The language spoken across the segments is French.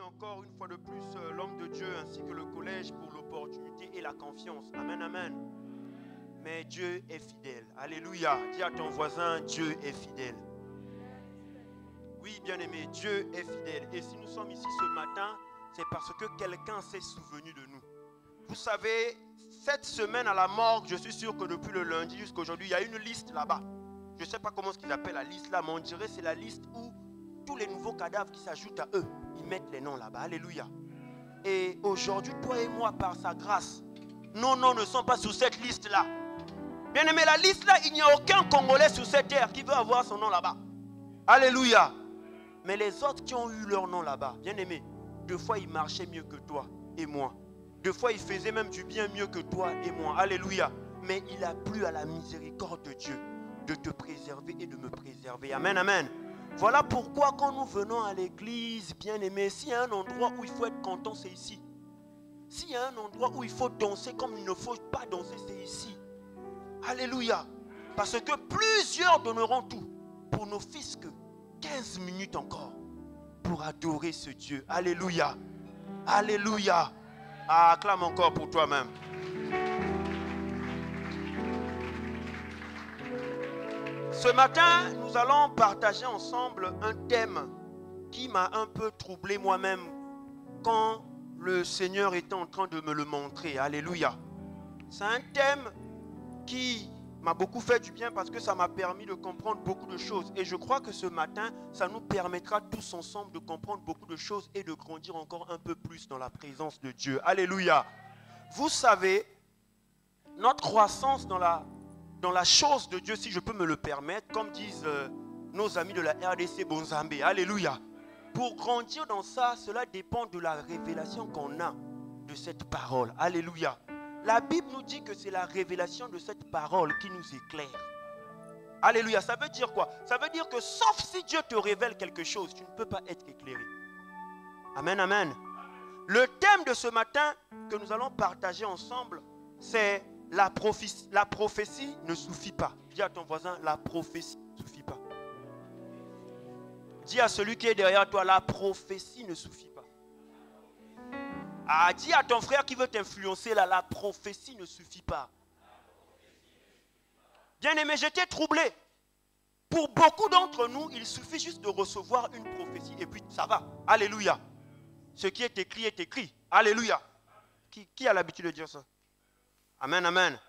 encore une fois de plus l'homme de Dieu ainsi que le collège pour l'opportunité et la confiance. Amen, amen. Mais Dieu est fidèle. Alléluia. Dis à ton voisin, Dieu est fidèle. Oui, bien-aimé, Dieu est fidèle. Et si nous sommes ici ce matin, c'est parce que quelqu'un s'est souvenu de nous. Vous savez, cette semaine à la morgue, je suis sûr que depuis le lundi jusqu'à aujourd'hui, il y a une liste là-bas. Je ne sais pas comment ils appellent la liste là, mais on dirait que c'est la liste où tous les nouveaux cadavres qui s'ajoutent à eux, ils mettent les noms là-bas. Alléluia. Et aujourd'hui, toi et moi, par sa grâce, nos noms ne sont pas sur cette liste-là. Bien-aimé, la liste-là, il n'y a aucun Congolais sur cette terre qui veut avoir son nom là-bas. Alléluia. Mais les autres qui ont eu leur nom là-bas, bien-aimé, deux fois ils marchaient mieux que toi et moi. Deux fois ils faisaient même du bien mieux que toi et moi. Alléluia. Mais il a plu à la miséricorde de Dieu de te préserver et de me préserver. Amen, amen. Voilà pourquoi quand nous venons à l'église, bien-aimé, s'il y a un endroit où il faut être content, c'est ici. S'il y a un endroit où il faut danser comme il ne faut pas danser, c'est ici. Alléluia. Parce que plusieurs donneront tout pour nos fils que 15 minutes encore pour adorer ce Dieu. Alléluia. Alléluia. Ah, acclame encore pour toi-même. Ce matin, nous allons partager ensemble un thème qui m'a un peu troublé moi-même quand le Seigneur était en train de me le montrer. Alléluia. C'est un thème qui m'a beaucoup fait du bien parce que ça m'a permis de comprendre beaucoup de choses. Et je crois que ce matin, ça nous permettra tous ensemble de comprendre beaucoup de choses et de grandir encore un peu plus dans la présence de Dieu. Alléluia. Vous savez, notre croissance dans la chose de Dieu, si je peux me le permettre, comme disent nos amis de la RDC Bonzambé. Alléluia. Pour grandir dans ça, cela dépend de la révélation qu'on a de cette parole. Alléluia. La Bible nous dit que c'est la révélation de cette parole qui nous éclaire. Alléluia. Ça veut dire quoi? Ça veut dire que sauf si Dieu te révèle quelque chose, tu ne peux pas être éclairé. Amen, amen. Le thème de ce matin que nous allons partager ensemble, c'est la prophétie ne suffit pas. Dis à ton voisin, la prophétie ne suffit pas. Dis à celui qui est derrière toi, la prophétie ne suffit pas. Ah, dis à ton frère qui veut t'influencer là, la prophétie ne suffit pas. Bien-aimé, j'étais troublé. Pour beaucoup d'entre nous, il suffit juste de recevoir une prophétie et puis ça va. Alléluia. Ce qui est écrit est écrit. Alléluia. Qui a l'habitude de dire ça? Amen, amen.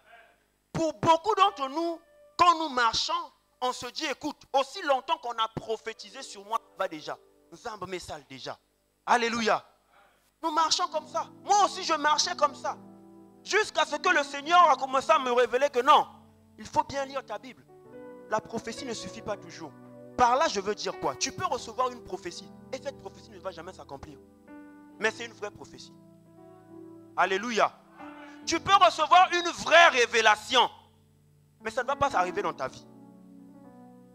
Pour beaucoup d'entre nous, quand nous marchons, on se dit, écoute, aussi longtemps qu'on a prophétisé sur moi, ça va déjà. Zambe mes salles déjà. Alléluia. Nous marchons comme ça. Moi aussi, je marchais comme ça. Jusqu'à ce que le Seigneur a commencé à me révéler que non, il faut bien lire ta Bible. La prophétie ne suffit pas toujours. Par là, je veux dire quoi? Tu peux recevoir une prophétie et cette prophétie ne va jamais s'accomplir. Mais c'est une vraie prophétie. Alléluia. Tu peux recevoir une vraie révélation, mais ça ne va pas arriver dans ta vie.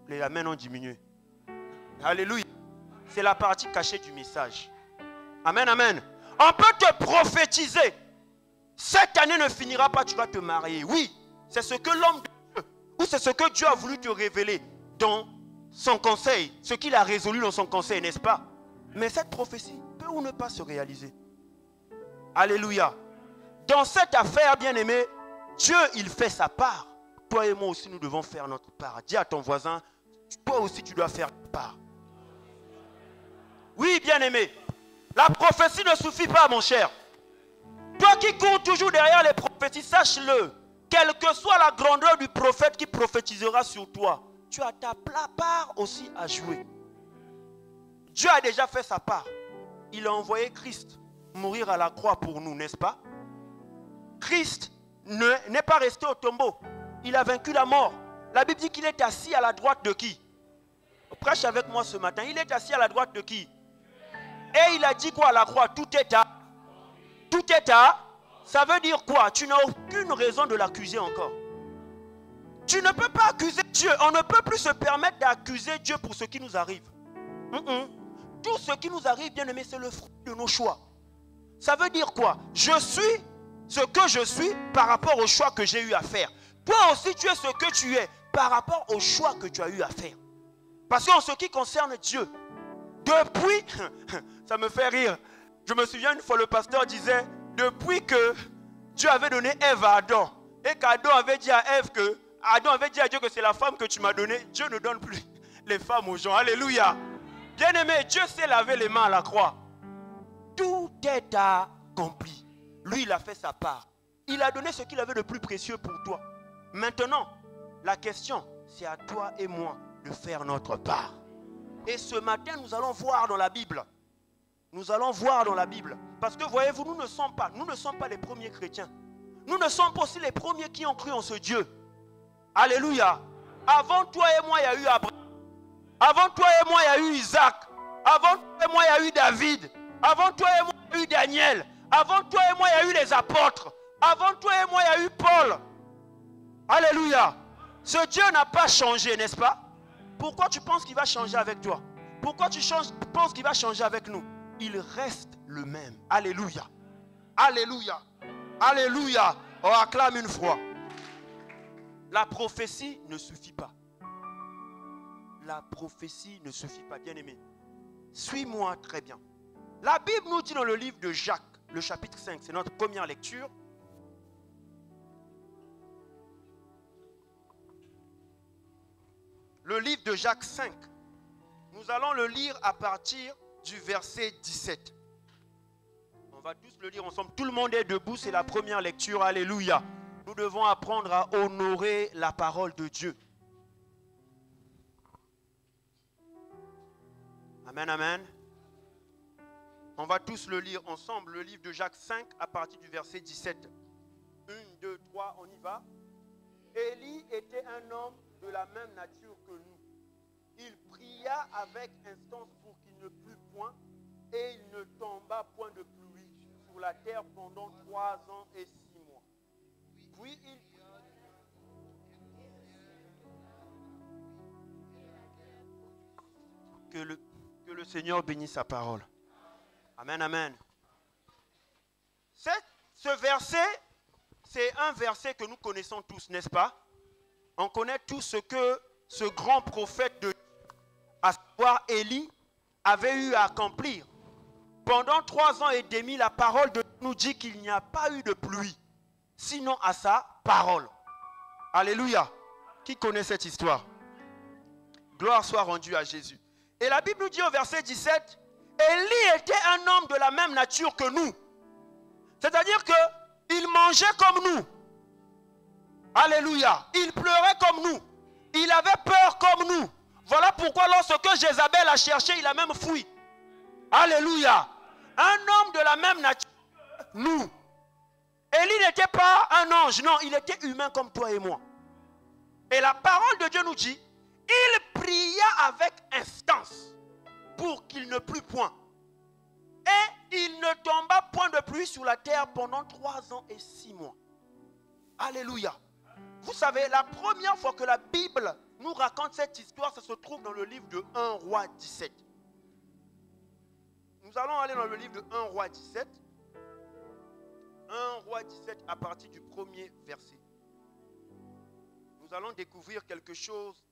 Les amens ont diminué. Alléluia. C'est la partie cachée du message. Amen, amen. On peut te prophétiser. Cette année ne finira pas, tu vas te marier. Oui, c'est ce que l'homme de Dieu, ou c'est ce que Dieu a voulu te révéler dans son conseil, ce qu'il a résolu dans son conseil, n'est-ce pas? Mais cette prophétie peut ou ne pas se réaliser. Alléluia. Dans cette affaire, bien-aimé, Dieu, il fait sa part. Toi et moi aussi, nous devons faire notre part. Dis à ton voisin, toi aussi, tu dois faire ta part. Oui, bien-aimé, la prophétie ne suffit pas, mon cher. Toi qui cours toujours derrière les prophéties, sache-le, quelle que soit la grandeur du prophète qui prophétisera sur toi, tu as ta part aussi à jouer. Dieu a déjà fait sa part. Il a envoyé Christ mourir à la croix pour nous, n'est-ce pas? Christ n'est pas resté au tombeau. Il a vaincu la mort. La Bible dit qu'il est assis à la droite de qui? Prêche avec moi ce matin. Il est assis à la droite de qui? Et il a dit quoi à la croix? Tout est à. Tout est à. Ça veut dire quoi? Tu n'as aucune raison de l'accuser encore. Tu ne peux pas accuser Dieu. On ne peut plus se permettre d'accuser Dieu pour ce qui nous arrive. Tout ce qui nous arrive, bien aimé, c'est le fruit de nos choix. Ça veut dire quoi? Je suis ce que je suis par rapport au choix que j'ai eu à faire. Toi aussi, tu es ce que tu es par rapport au choix que tu as eu à faire. Parce qu'en ce qui concerne Dieu, depuis, ça me fait rire, Je me souviens une fois, le pasteur disait, depuis que Dieu avait donné Ève à Adam, et qu'Adam avait dit à Ève que, Adam avait dit à Dieu que c'est la femme que tu m'as donnée, Dieu ne donne plus les femmes aux gens. Alléluia. Bien-aimé, Dieu s'est lavé les mains à la croix. Tout est accompli. Lui, il a fait sa part. Il a donné ce qu'il avait de plus précieux pour toi. Maintenant, la question, c'est à toi et moi de faire notre part. Et ce matin, nous allons voir dans la Bible. Nous allons voir dans la Bible. Parce que voyez-vous, nous ne sommes pas les premiers chrétiens. Nous ne sommes pas aussi les premiers qui ont cru en ce Dieu. Alléluia. Avant toi et moi, il y a eu Abraham. Avant toi et moi, il y a eu Isaac. Avant toi et moi, il y a eu David. Avant toi et moi, il y a eu Daniel. Avant toi et moi, il y a eu les apôtres. Avant toi et moi, il y a eu Paul. Alléluia. Ce Dieu n'a pas changé, n'est-ce pas? Pourquoi tu penses qu'il va changer avec toi? Pourquoi tu penses qu'il va changer avec nous? Il reste le même. Alléluia. Alléluia. Alléluia. On acclame une fois. La prophétie ne suffit pas. La prophétie ne suffit pas, bien-aimé. Suis-moi très bien. La Bible nous dit dans le livre de Jacques, le chapitre 5, c'est notre première lecture. Le livre de Jacques 5. Nous allons le lire à partir du verset 17. On va tous le lire ensemble. Tout le monde est debout, c'est la première lecture. Alléluia. Nous devons apprendre à honorer la parole de Dieu. Amen, amen. On va tous le lire ensemble, le livre de Jacques 5 à partir du verset 17. 1, 2, 3, on y va. Élie était un homme de la même nature que nous. Il pria avec instance pour qu'il ne plût point, et il ne tomba point de pluie sur la terre pendant 3 ans et 6 mois. Puis il... Que le Seigneur bénisse sa parole. Amen, amen. Ce verset, c'est un verset que nous connaissons tous, n'est-ce pas? On connaît tous ce que ce grand prophète de à savoir Élie avait eu à accomplir. Pendant 3 ans et demi, la parole de Dieu nous dit qu'il n'y a pas eu de pluie, sinon à sa parole. Alléluia. Qui connaît cette histoire? Gloire soit rendue à Jésus. Et la Bible nous dit au verset 17, Élie était un homme de la même nature que nous. C'est-à-dire qu'il mangeait comme nous. Alléluia. Il pleurait comme nous. Il avait peur comme nous. Voilà pourquoi lorsque Jézabel a cherché, il a même fui. Alléluia. Un homme de la même nature que nous. Élie n'était pas un ange, non, il était humain comme toi et moi. Et la parole de Dieu nous dit, il pria avec instance pour qu'il ne plût point. Et il ne tomba point de pluie sur la terre pendant 3 ans et 6 mois. Alléluia. Vous savez, la première fois que la Bible nous raconte cette histoire, ça se trouve dans le livre de 1 Roi 17. Nous allons aller dans le livre de 1 Roi 17. 1 Roi 17 à partir du premier verset. Nous allons découvrir quelque chose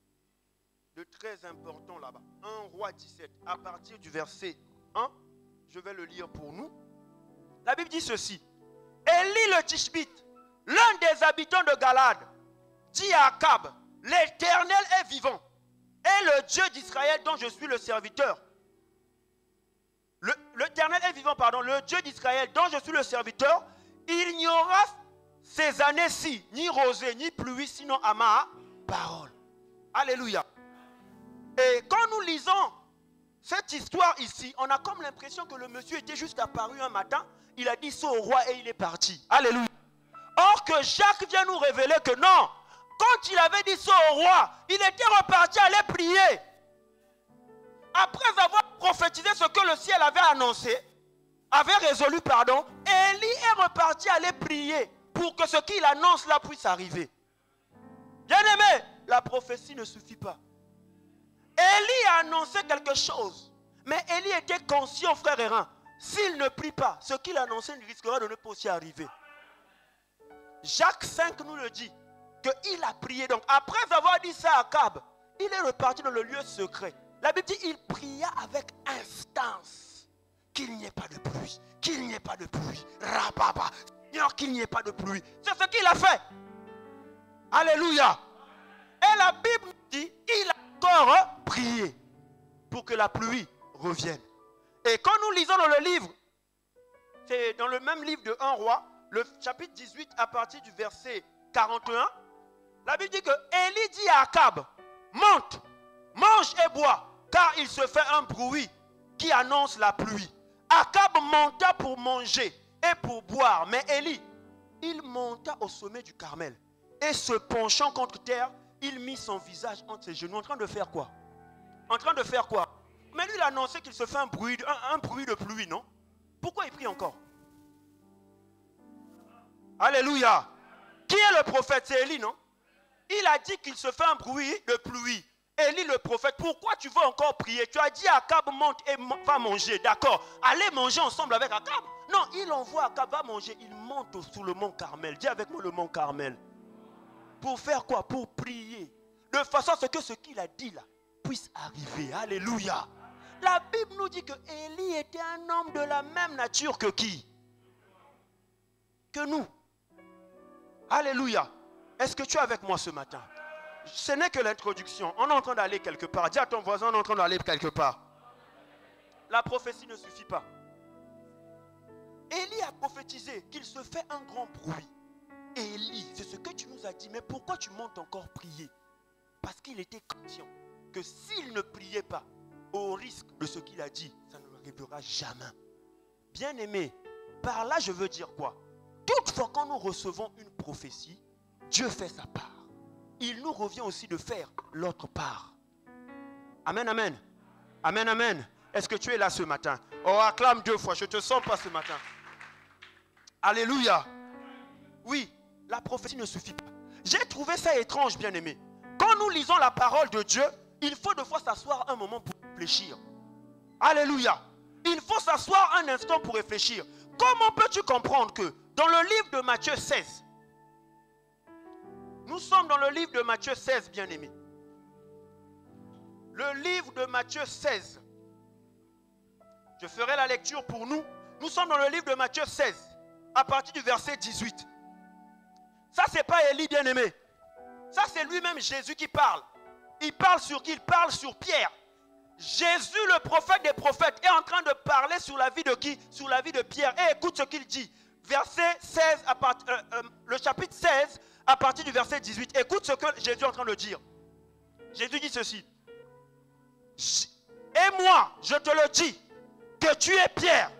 de très important là-bas. 1 Roi 17 à partir du verset 1. Je vais le lire pour nous. La Bible dit ceci. Élie le Tishbite, l'un des habitants de Galade, dit à Akab, l'Éternel est vivant, et le Dieu d'Israël dont je suis le serviteur. L'Éternel est vivant, pardon, le Dieu d'Israël dont je suis le serviteur, il n'y aura ces années-ci ni rosée ni pluie, sinon à ma parole. Alléluia. Et quand nous lisons cette histoire ici, on a comme l'impression que le monsieur était juste apparu un matin, il a dit ça au roi et il est parti. Alléluia. Or que Jacques vient nous révéler que non, quand il avait dit ça au roi, il était reparti aller prier. Après avoir prophétisé ce que le ciel avait annoncé, avait résolu, pardon, Élie est reparti aller prier pour que ce qu'il annonce là puisse arriver. Bien-aimé, la prophétie ne suffit pas. Élie a annoncé quelque chose, mais Élie était conscient, frère Hérin, s'il ne prie pas, ce qu'il annonçait risquera de ne pas aussi arriver. Jacques 5 nous le dit, qu'il a prié. Donc après avoir dit ça à Akab, il est reparti dans le lieu secret. La Bible dit, il pria avec instance qu'il n'y ait pas de pluie. qu'il n'y ait pas de pluie. Rababa. Seigneur, qu'il n'y ait pas de pluie. C'est ce qu'il a fait. Alléluia. Et la Bible dit, il a encore prié pour que la pluie revienne. Et quand nous lisons dans le livre, c'est dans le même livre de 1 roi, le chapitre 18 à partir du verset 41, la Bible dit que Élie dit à Akab, monte, mange et bois, car il se fait un bruit qui annonce la pluie. Akab monta pour manger et pour boire, mais Élie, il monta au sommet du Carmel et se penchant contre terre, il mit son visage entre ses genoux, en train de faire quoi? En train de faire quoi? Mais lui, il a annoncé qu'il se fait un bruit de pluie, non? Pourquoi il prie encore? Alléluia. Qui est le prophète? C'est Élie, non? Il a dit qu'il se fait un bruit de pluie. Élie le prophète, pourquoi tu veux encore prier? Tu as dit à Akab, monte et va manger, d'accord? Allez manger ensemble avec Akab. Non, il envoie Akab, va manger. Il monte sous le mont Carmel. Dis avec moi le mont Carmel. Pour faire quoi? Pour prier. De façon à ce que ce qu'il a dit là puisse arriver. Alléluia. La Bible nous dit que Élie était un homme de la même nature que qui? Que nous. Alléluia. Est-ce que tu es avec moi ce matin? Ce n'est que l'introduction. On est en train d'aller quelque part. Dis à ton voisin, on est en train d'aller quelque part. La prophétie ne suffit pas. Élie a prophétisé qu'il se fait un grand bruit. Élie, c'est ce que tu nous as dit. Mais pourquoi tu montes encore prier? Parce qu'il était conscient que s'il ne priait pas, au risque de ce qu'il a dit, ça ne arrivera jamais. Bien-aimé, par là je veux dire quoi? Toutefois, quand nous recevons une prophétie, Dieu fait sa part. Il nous revient aussi de faire l'autre part. Amen, amen. Amen, amen. Est-ce que tu es là ce matin? Oh, acclame 2 fois, je ne te sens pas ce matin. Alléluia. Oui, la prophétie ne suffit pas. J'ai trouvé ça étrange, bien-aimé. Quand nous lisons la parole de Dieu, il faut de fois s'asseoir un moment pour réfléchir. Alléluia. Il faut s'asseoir un instant pour réfléchir. Comment peux-tu comprendre que dans le livre de Matthieu 16, nous sommes dans le livre de Matthieu 16, bien-aimés. Le livre de Matthieu 16. Je ferai la lecture pour nous. Nous sommes dans le livre de Matthieu 16, à partir du verset 18. Ça, ce n'est pas Élie, bien-aimé. Ça, c'est lui-même Jésus qui parle. Il parle sur qui? Il parle sur Pierre. Jésus, le prophète des prophètes, est en train de parler sur la vie de qui? Sur la vie de Pierre. Et écoute ce qu'il dit. Verset 16, le chapitre 16, à partir du verset 18. Écoute ce que Jésus est en train de dire. Jésus dit ceci. Et moi, je te le dis, que tu es Pierre,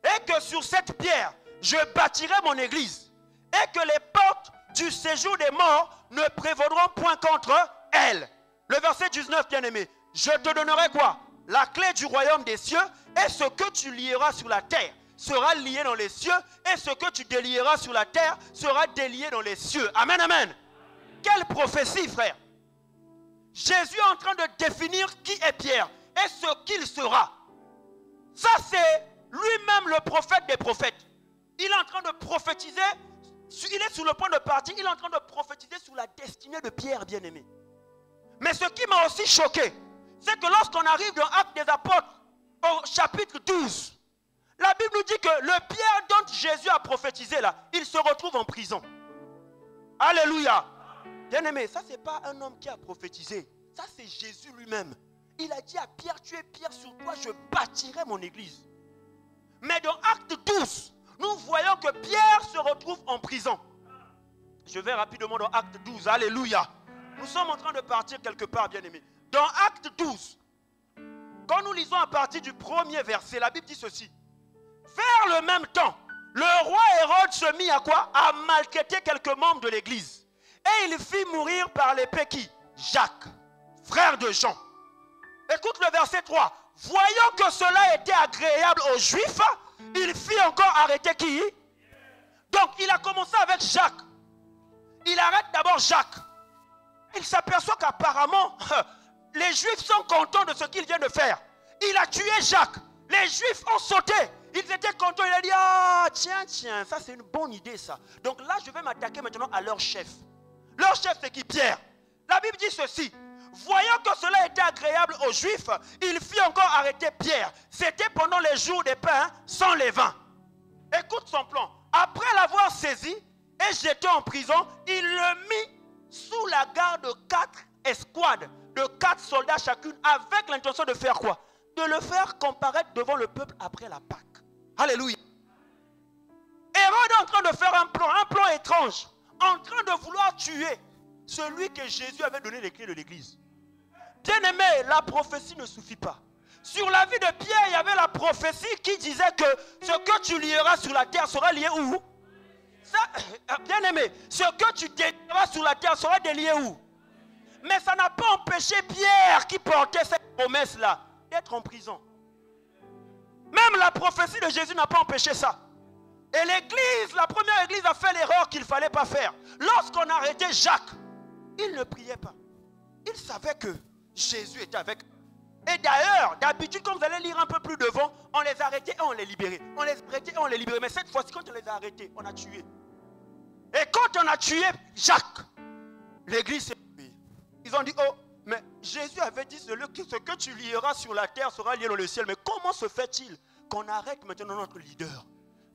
et que sur cette pierre, je bâtirai mon église, et que les portes du séjour des morts ne prévaudront point contre elle. Le verset 19, bien-aimé. Je te donnerai quoi? La clé du royaume des cieux, et ce que tu lieras sur la terre sera lié dans les cieux, et ce que tu délieras sur la terre sera délié dans les cieux. Amen, amen. Quelle prophétie, frère. Jésus est en train de définir qui est Pierre et ce qu'il sera. Ça, c'est lui-même le prophète des prophètes. Il est en train de prophétiser, il est sur le point de partir, il est en train de prophétiser sur la destinée de Pierre, bien-aimé. Mais ce qui m'a aussi choqué, c'est que lorsqu'on arrive dans Actes des Apôtres, au chapitre 12, la Bible nous dit que le Pierre dont Jésus a prophétisé là, il se retrouve en prison. Alléluia. Bien-aimé, ça c'est pas un homme qui a prophétisé. Ça c'est Jésus lui-même. Il a dit à Pierre, tu es Pierre, sur toi je bâtirai mon église. Mais dans Acte 12, nous voyons que Pierre se retrouve en prison. Je vais rapidement dans Acte 12. Alléluia. Nous sommes en train de partir quelque part, bien-aimé. Dans Acte 12, quand nous lisons à partir du premier verset, la Bible dit ceci. Vers le même temps, le roi Hérode se mit à quoi? À maltraiter quelques membres de l'église. Et il fit mourir par l'épée qui? Jacques, frère de Jean. Écoute le verset 3. Voyant que cela était agréable aux Juifs, il fit encore arrêter qui? Donc il a commencé avec Jacques. Il arrête d'abord Jacques. Il s'aperçoit qu'apparemment, les Juifs sont contents de ce qu'il vient de faire. Il a tué Jacques. Les Juifs ont sauté. Ils étaient contents. Il a dit, ah tiens, ça c'est une bonne idée ça. Donc là, je vais m'attaquer maintenant à leur chef. Leur chef, c'est qui? Pierre. La Bible dit ceci. Voyant que cela était agréable aux Juifs, il fit encore arrêter Pierre. C'était pendant les jours des pains sans levain. Écoute son plan. Après l'avoir saisi et jeté en prison, il le mit sous la garde de 4 escouades, de 4 soldats chacune, avec l'intention de faire quoi? De le faire comparaître devant le peuple après la Pâque. Alléluia. Hérode est en train de faire un plan étrange, en train de vouloir tuer celui que Jésus avait donné les clés de l'église. Bien-aimé, la prophétie ne suffit pas. Sur la vie de Pierre, il y avait la prophétie qui disait que ce que tu lieras sur la terre sera lié où? Bien-aimé, ce que tu délieras sur la terre sera délié où? Mais ça n'a pas empêché Pierre qui portait cette promesse-là d'être en prison. Même la prophétie de Jésus n'a pas empêché ça. Et l'église, la première église a fait l'erreur qu'il ne fallait pas faire. Lorsqu'on arrêtait Jacques, il ne priait pas. Il savait que Jésus était avec eux. Et d'ailleurs, d'habitude, quand vous allez lire un peu plus devant, on les arrêtait et on les libérait. On les arrêtait et on les libérait. Mais cette fois-ci, quand on les a arrêtés, on a tué. Et quand on a tué Jacques, l'église s'est tuée. Ils ont dit, oh, mais Jésus avait dit, ce que tu lieras sur la terre sera lié dans le ciel. Mais comment se fait-il qu'on arrête maintenant notre leader?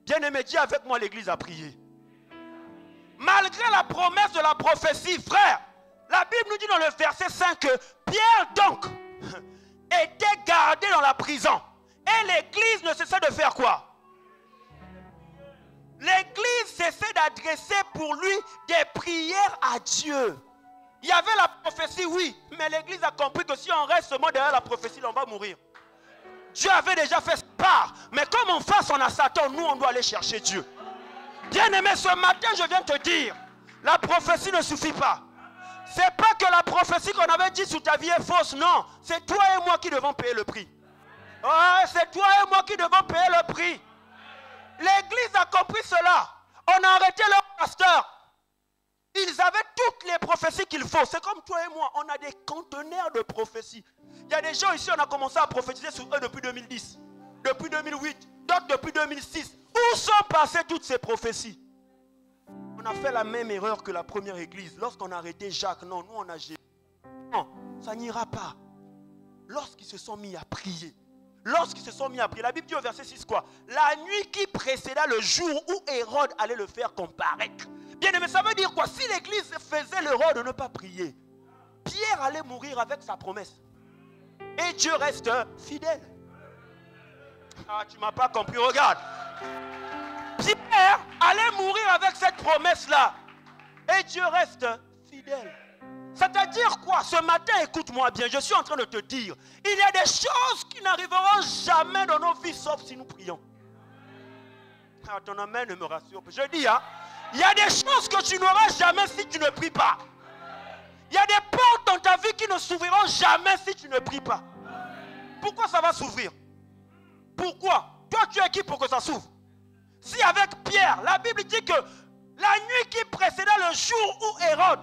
Bien-aimé, dis avec moi, l'église a prié. Malgré la promesse de la prophétie, frère, la Bible nous dit dans le verset 5 que Pierre donc était gardé dans la prison. Et l'église ne cessait de faire quoi? L'église cessait d'adresser pour lui des prières à Dieu. Il y avait la prophétie, oui, mais l'église a compris que si on reste seulement derrière la prophétie, on va mourir. Dieu avait déjà fait sa part, mais comme en face on a Satan, nous on doit aller chercher Dieu. Bien-aimé, ce matin je viens te dire, la prophétie ne suffit pas. C'est pas que la prophétie qu'on avait dit sur ta vie est fausse, non. C'est toi et moi qui devons payer le prix. Ouais, c'est toi et moi qui devons payer le prix. L'église a compris cela. On a arrêté leur pasteur. Ils avaient toutes les prophéties qu'il faut. C'est comme toi et moi, on a des conteneurs de prophéties. Il y a des gens ici, on a commencé à prophétiser sur eux depuis 2010, depuis 2008, d'autres depuis 2006. Où sont passées toutes ces prophéties? On a fait la même erreur que la première église. Lorsqu'on a arrêté Jacques, non, nous on a Jésus. Non, ça n'ira pas. Lorsqu'ils se sont mis à prier, la Bible dit au verset 6 quoi? La nuit qui précéda le jour où Hérode allait le faire comparaître. Bien aimé, ça veut dire quoi? Si l'église faisait l'erreur de ne pas prier, Pierre allait mourir avec sa promesse. Et Dieu reste fidèle. Ah, tu ne m'as pas compris, regarde. Pierre allait mourir avec cette promesse-là. Et Dieu reste fidèle. C'est-à-dire quoi? Ce matin, écoute-moi bien, je suis en train de te dire, il y a des choses qui n'arriveront jamais dans nos vies, sauf si nous prions. Ah, ton amen ne me rassure pas. Je dis, hein, il y a des choses que tu n'auras jamais si tu ne pries pas. Il y a des portes dans ta vie qui ne s'ouvriront jamais si tu ne pries pas. Pourquoi ça va s'ouvrir? Pourquoi? Toi, tu es qui pour que ça s'ouvre? Si avec Pierre, la Bible dit que la nuit qui précédait le jour où Hérode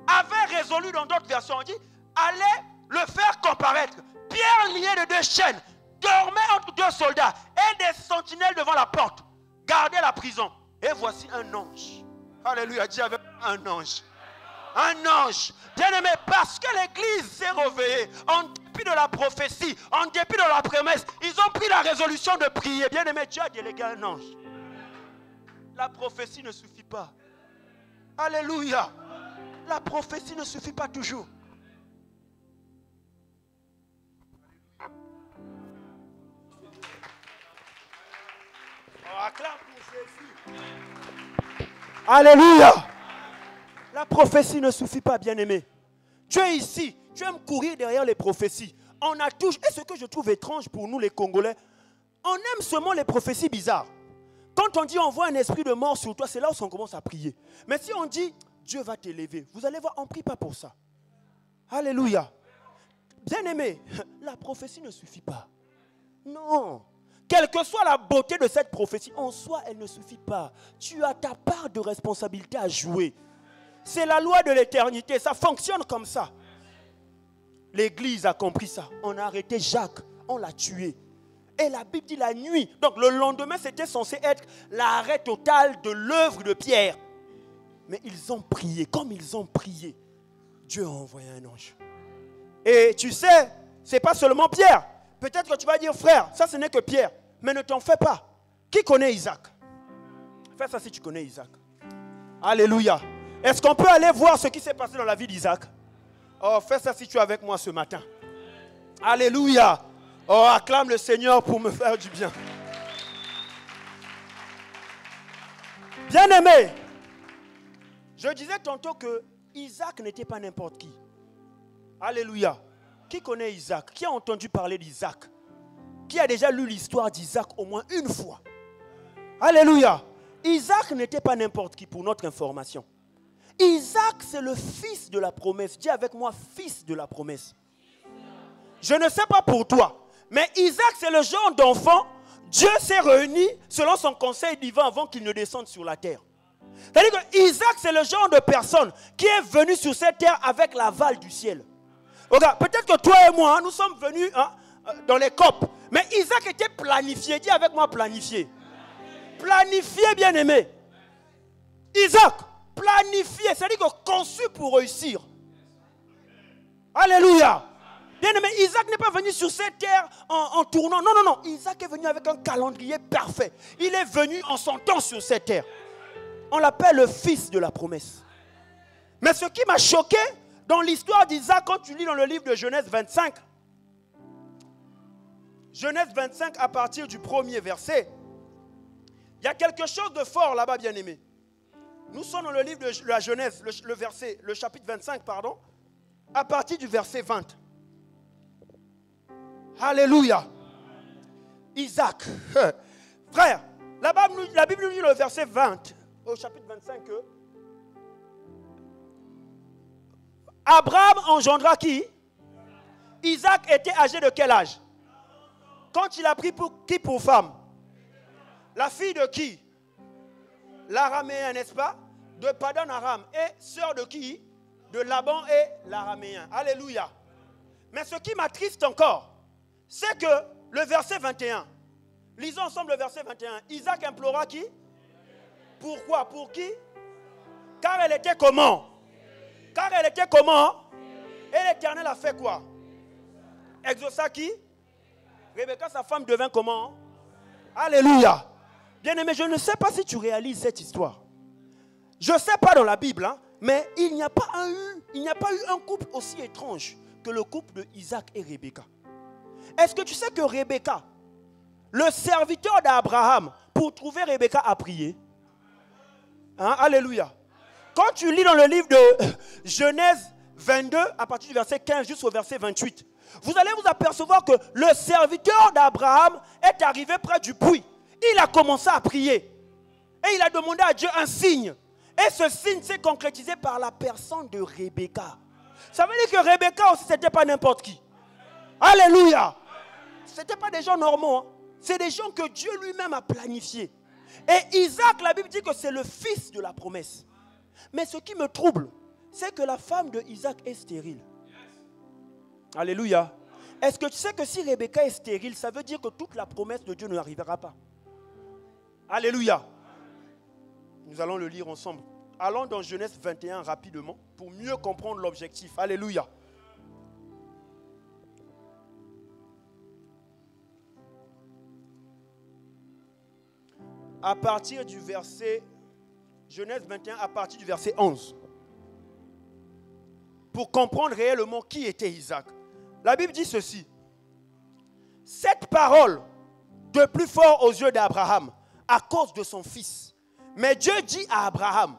avait résolu, dans d'autres versions, on dit, allait le faire comparaître. Pierre, lié de 2 chaînes, dormait entre 2 soldats et des sentinelles devant la porte, gardait la prison. Et voici un ange. Alléluia, dis avec un ange. Un ange. Bien aimé, parce que l'église s'est réveillée, en dépit de la prophétie, en dépit de la promesse, ils ont pris la résolution de prier. Bien aimé, Dieu a délégué un ange. La prophétie ne suffit pas. Alléluia. La prophétie ne suffit pas toujours. Oh, acclame pour Jésus. Alléluia. La prophétie ne suffit pas, bien-aimé. Tu es ici, tu aimes courir derrière les prophéties. On a toujours, et ce que je trouve étrange pour nous les Congolais, on aime seulement les prophéties bizarres. Quand on dit on voit un esprit de mort sur toi, c'est là où on commence à prier. Mais si on dit Dieu va t'élever, vous allez voir, on ne prie pas pour ça. Alléluia. Bien-aimé, la prophétie ne suffit pas. Non. Quelle que soit la beauté de cette prophétie, en soi, elle ne suffit pas. Tu as ta part de responsabilité à jouer. C'est la loi de l'éternité, ça fonctionne comme ça. L'église a compris ça. On a arrêté Jacques, on l'a tué. Et la Bible dit la nuit. Donc le lendemain, c'était censé être l'arrêt total de l'œuvre de Pierre. Mais ils ont prié. Comme ils ont prié, Dieu a envoyé un ange. Et tu sais, ce n'est pas seulement Pierre. Peut-être que tu vas dire, frère, ça ce n'est que Pierre. Mais ne t'en fais pas. Qui connaît Isaac? Fais ça si tu connais Isaac. Alléluia. Est-ce qu'on peut aller voir ce qui s'est passé dans la vie d'Isaac? Oh, fais ça si tu es avec moi ce matin. Alléluia. Oh, acclame le Seigneur pour me faire du bien. Bien-aimé, je disais tantôt que Isaac n'était pas n'importe qui. Alléluia. Qui connaît Isaac? Qui a entendu parler d'Isaac? Qui a déjà lu l'histoire d'Isaac au moins une fois? Alléluia. Isaac n'était pas n'importe qui, pour notre information. Isaac, c'est le fils de la promesse. Dis avec moi, fils de la promesse. Je ne sais pas pour toi, mais Isaac, c'est le genre d'enfant, Dieu s'est réuni selon son conseil divin avant qu'il ne descende sur la terre. C'est-à-dire que Isaac, c'est le genre de personne qui est venu sur cette terre avec l'aval du ciel. Regarde, peut-être que toi et moi, nous sommes venus dans les copes, mais Isaac était planifié. Dis avec moi, planifié. Planifié, bien-aimé. Isaac, planifié, c'est-à-dire que conçu pour réussir. Alléluia. Bien-aimé, Isaac n'est pas venu sur cette terre en tournant. Non, non, non. Isaac est venu avec un calendrier parfait. Il est venu en son temps sur cette terre. On l'appelle le fils de la promesse. Mais ce qui m'a choqué dans l'histoire d'Isaac, quand tu lis dans le livre de Genèse 25, Genèse 25 à partir du premier verset, il y a quelque chose de fort là-bas, bien-aimé. Nous sommes dans le livre de la Genèse, le chapitre 25, pardon, à partir du verset 20. Alléluia. Isaac. Frère, là-bas, la Bible nous dit le verset 20, au chapitre 25, que Abraham engendra qui? Isaac était âgé de quel âge? Quand il a pris qui pour femme? La fille de qui? L'araméen, n'est-ce pas? De Padan Aram. Et sœur de qui? De Laban et l'araméen. Alléluia. Mais ce qui m'attriste encore, c'est que le verset 21, lisons ensemble le verset 21. Isaac implora qui? Pourquoi? Pour qui? Car elle était comment? Car elle était comment? Et l'Éternel a fait quoi? Exauça qui? Rebecca, sa femme, devint comment? Alléluia. Bien-aimé, je ne sais pas si tu réalises cette histoire. Je ne sais pas dans la Bible, mais il n'y a pas eu un couple aussi étrange que le couple de Isaac et Rebecca. Est-ce que tu sais que Rebecca, le serviteur d'Abraham, pour trouver Rebecca, a prié? Alléluia. Quand tu lis dans le livre de Genèse 22, à partir du verset 15 jusqu'au verset 28, vous allez vous apercevoir que le serviteur d'Abraham est arrivé près du puits. Il a commencé à prier. Et il a demandé à Dieu un signe. Et ce signe s'est concrétisé par la personne de Rebecca. Ça veut dire que Rebecca aussi, ce n'était pas n'importe qui. Alléluia. Ce n'étaient pas des gens normaux. C'est des gens que Dieu lui-même a planifiés. Et Isaac, la Bible dit que c'est le fils de la promesse. Mais ce qui me trouble, c'est que la femme de Isaac est stérile. Alléluia. Est-ce que tu sais que si Rebecca est stérile, ça veut dire que toute la promesse de Dieu ne arrivera pas? Alléluia. Nous allons le lire ensemble. Allons dans Genèse 21 rapidement pour mieux comprendre l'objectif. Alléluia. À partir du verset, Genèse 21, à partir du verset 11. Pour comprendre réellement qui était Isaac. La Bible dit ceci. Cette parole de plus fort aux yeux d'Abraham à cause de son fils. Mais Dieu dit à Abraham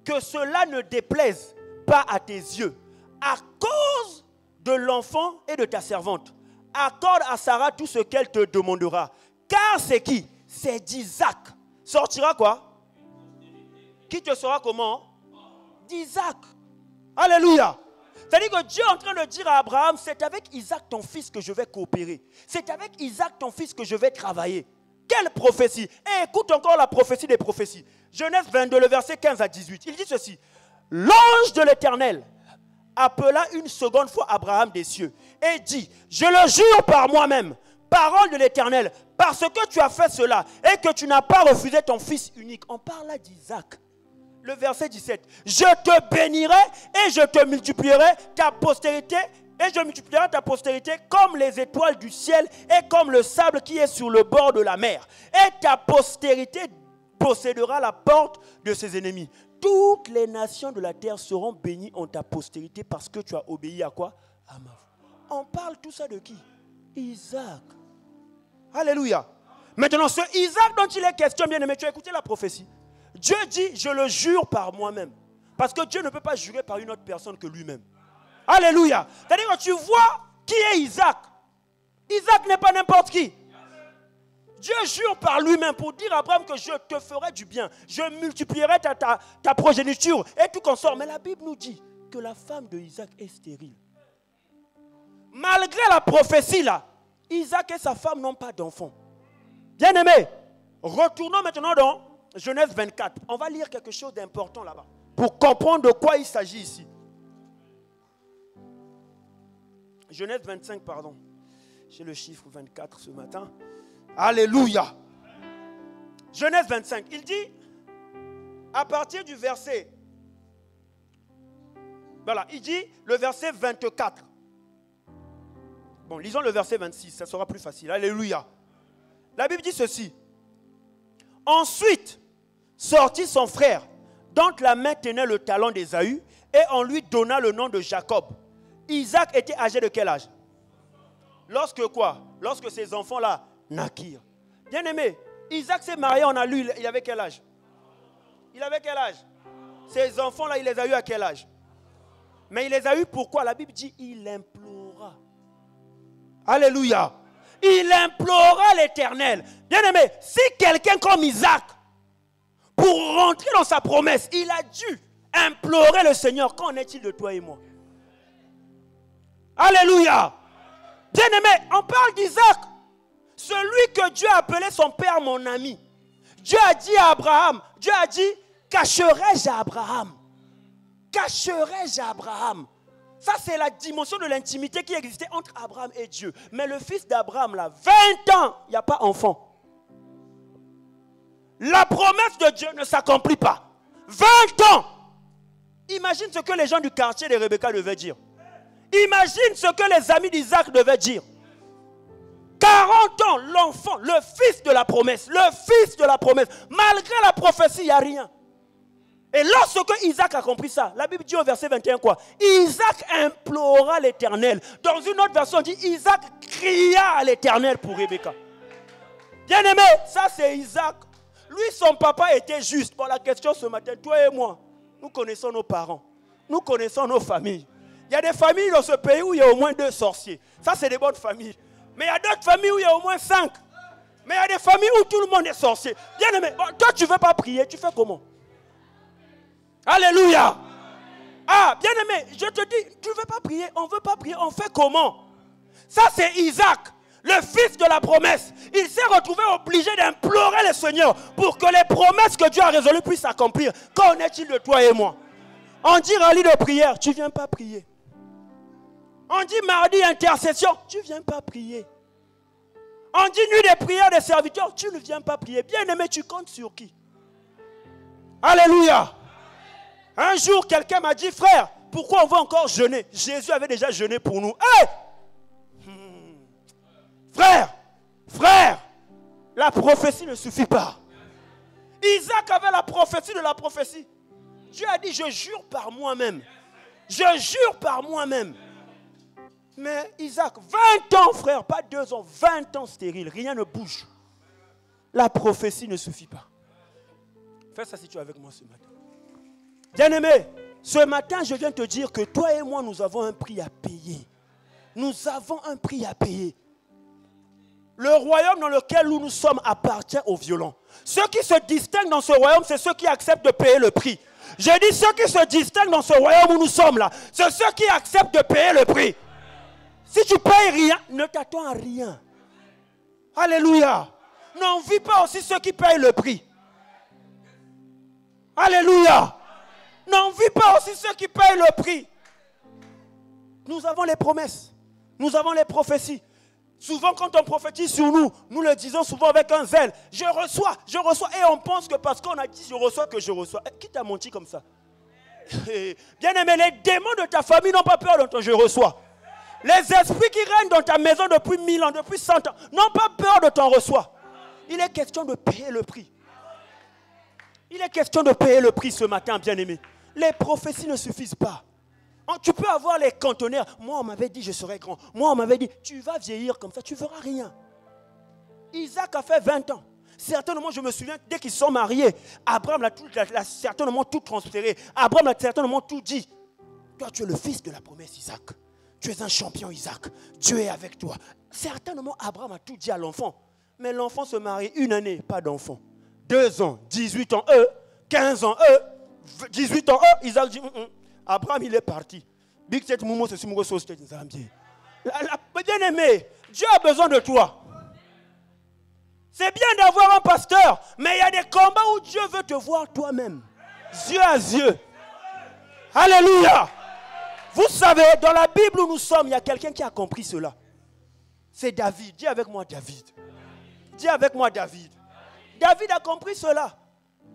que cela ne déplaise pas à tes yeux à cause de l'enfant et de ta servante. Accorde à Sarah tout ce qu'elle te demandera. Car c'est qui? C'est d'Isaac. Sortira quoi? Qui te sera comment? D'Isaac. Alléluia. C'est-à-dire que Dieu est en train de dire à Abraham, c'est avec Isaac ton fils que je vais coopérer. C'est avec Isaac ton fils que je vais travailler. Quelle prophétie? Et écoute encore la prophétie des prophéties. Genèse 22, le verset 15 à 18. Il dit ceci. L'ange de l'Éternel appela une seconde fois Abraham des cieux et dit, je le jure par moi-même, parole de l'Éternel, parce que tu as fait cela et que tu n'as pas refusé ton fils unique. On parle là d'Isaac. Le verset 17. Je te bénirai et je te multiplierai ta postérité et je multiplierai ta postérité comme les étoiles du ciel et comme le sable qui est sur le bord de la mer. Et ta postérité possédera la porte de ses ennemis. Toutes les nations de la terre seront bénies en ta postérité parce que tu as obéi à quoi? À ma voix. On parle tout ça de qui? Isaac. Alléluia. Maintenant, ce Isaac dont il est question, bien aimé, tu as écouté la prophétie. Dieu dit, je le jure par moi-même. Parce que Dieu ne peut pas jurer par une autre personne que lui-même. Alléluia. C'est-à-dire que tu vois qui est Isaac. Isaac n'est pas n'importe qui. Dieu jure par lui-même pour dire à Abraham que je te ferai du bien. Je multiplierai ta progéniture et tout consort. Mais la Bible nous dit que la femme de Isaac est stérile. Malgré la prophétie là, Isaac et sa femme n'ont pas d'enfant. Bien aimé, retournons maintenant dans Genèse 24. On va lire quelque chose d'important là-bas pour comprendre de quoi il s'agit ici. Genèse 25, pardon. J'ai le chiffre 24 ce matin. Alléluia. Genèse 25, il dit, à partir du verset, voilà, il dit le verset 24. Bon, lisons le verset 26, ça sera plus facile. Alléluia. La Bible dit ceci. Ensuite, sortit son frère, dont la main tenait le talon d'Ésaü, et on lui donna le nom de Jacob. Isaac était âgé de quel âge? Lorsque quoi? Lorsque ces enfants-là naquirent. Bien aimé, Isaac s'est marié, on a lu, il avait quel âge? Il avait quel âge? Ces enfants-là, il les a eus à quel âge? Mais il les a eus pourquoi? La Bible dit, il implora. Alléluia. Il implora l'Éternel. Bien aimé, si quelqu'un comme Isaac, pour rentrer dans sa promesse, il a dû implorer le Seigneur, qu'en est-il de toi et moi? Alléluia. Bien aimé, on parle d'Isaac. Celui que Dieu a appelé son père, mon ami. Dieu a dit à Abraham, Dieu a dit, cacherai-je à Abraham? Cacherai-je à Abraham? Ça, c'est la dimension de l'intimité qui existait entre Abraham et Dieu. Mais le fils d'Abraham, là, 20 ans, il n'y a pas enfant. La promesse de Dieu ne s'accomplit pas. 20 ans. Imagine ce que les gens du quartier de Rebecca devaient dire. Imagine ce que les amis d'Isaac devaient dire. 40 ans, l'enfant, le fils de la promesse. Le fils de la promesse. Malgré la prophétie, il n'y a rien. Et lorsque Isaac a compris ça, la Bible dit au verset 21 quoi? Isaac implora l'Éternel. Dans une autre version, on dit Isaac cria à l'Éternel pour Rebecca. Bien aimé, ça c'est Isaac. Lui, son papa était juste. Bon, la question ce matin, toi et moi, nous connaissons nos parents. Nous connaissons nos familles. Il y a des familles dans ce pays où il y a au moins 2 sorciers. Ça, c'est des bonnes familles. Mais il y a d'autres familles où il y a au moins 5. Mais il y a des familles où tout le monde est sorcier. Bien aimé, bon, toi tu ne veux pas prier, tu fais comment? Alléluia. Ah, bien aimé, je te dis, tu ne veux pas prier, on ne veut pas prier, on fait comment? Ça c'est Isaac, le fils de la promesse. Il s'est retrouvé obligé d'implorer le Seigneur pour que les promesses que Dieu a résolues puissent s'accomplir. Qu'en est-il de toi et moi? On dit rallye de prière, tu ne viens pas prier. On dit mardi intercession, tu ne viens pas prier. On dit nuit de prière des serviteurs, tu ne viens pas prier. Bien aimé, tu comptes sur qui? Alléluia. Un jour, quelqu'un m'a dit, frère, pourquoi on va encore jeûner? Jésus avait déjà jeûné pour nous. Hey! Frère, la prophétie ne suffit pas. Isaac avait la prophétie de la prophétie. Dieu a dit, je jure par moi-même. Je jure par moi-même. Mais Isaac, 20 ans, frère, pas 2 ans, 20 ans stérile, rien ne bouge. La prophétie ne suffit pas. Fais ça si tu es avec moi ce matin. Bien-aimé, ce matin, je viens te dire que toi et moi, nous avons un prix à payer. Nous avons un prix à payer. Le royaume dans lequel nous sommes appartient aux violents. Ceux qui se distinguent dans ce royaume, c'est ceux qui acceptent de payer le prix. Je dis ceux qui se distinguent dans ce royaume où nous sommes là, c'est ceux qui acceptent de payer le prix. Si tu payes rien, ne t'attends à rien. Alléluia. N'envie pas aussi ceux qui payent le prix. Alléluia. N'envie pas aussi ceux qui payent le prix. Nous avons les promesses. Nous avons les prophéties. Souvent quand on prophétise sur nous, nous le disons souvent avec un zèle. Je reçois. Et on pense que parce qu'on a dit je reçois que je reçois. Qui t'a menti comme ça? Bien aimé, les démons de ta famille n'ont pas peur de ton je reçois. Les esprits qui règnent dans ta maison depuis 1000 ans, depuis 100 ans, n'ont pas peur de ton reçoit. Il est question de payer le prix. Il est question de payer le prix ce matin, bien-aimé. Les prophéties ne suffisent pas. Tu peux avoir les cantonnaires. Moi, on m'avait dit, je serai grand. Moi, on m'avait dit, tu vas vieillir comme ça, tu ne verras rien. Isaac a fait 20 ans. Certainement, je me souviens, dès qu'ils sont mariés, Abraham a certainement tout transféré. Abraham a certainement tout dit. Toi, tu es le fils de la promesse, Isaac. Tu es un champion, Isaac. Dieu est avec toi. Certainement, Abraham a tout dit à l'enfant. Mais l'enfant se marie 1 année, pas d'enfant. 2 ans, 18 ans, 15 ans, 18 ans, Isaac dit, Abraham, il est parti. Bien aimé, Dieu a besoin de toi. C'est bien d'avoir un pasteur, mais il y a des combats où Dieu veut te voir toi-même. Yeux à yeux. Alléluia. Vous savez, dans la Bible où nous sommes, il y a quelqu'un qui a compris cela. C'est David. Dis avec moi David. Dis avec moi David. David a compris cela.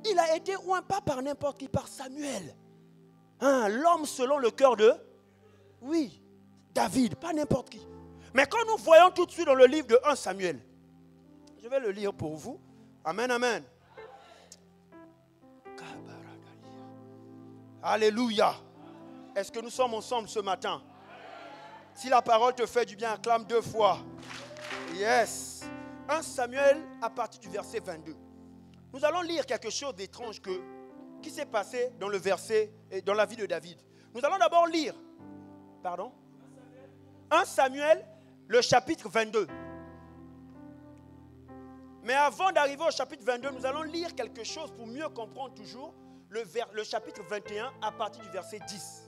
Il a été oint pas par n'importe qui, par Samuel. L'homme selon le cœur de... Oui, David, pas n'importe qui. Mais quand nous voyons tout de suite dans le livre de 1 Samuel, je vais le lire pour vous. Amen, amen. Alléluia. Est-ce que nous sommes ensemble ce matin? Si la parole te fait du bien, acclame 2 fois. Yes. 1 Samuel à partir du verset 22. Nous allons lire quelque chose d'étrange qui s'est passé dans le verset et dans la vie de David. Nous allons d'abord lire. Pardon? 1 Samuel, le chapitre 22. Mais avant d'arriver au chapitre 22, nous allons lire quelque chose pour mieux comprendre toujours le chapitre 21 à partir du verset 10.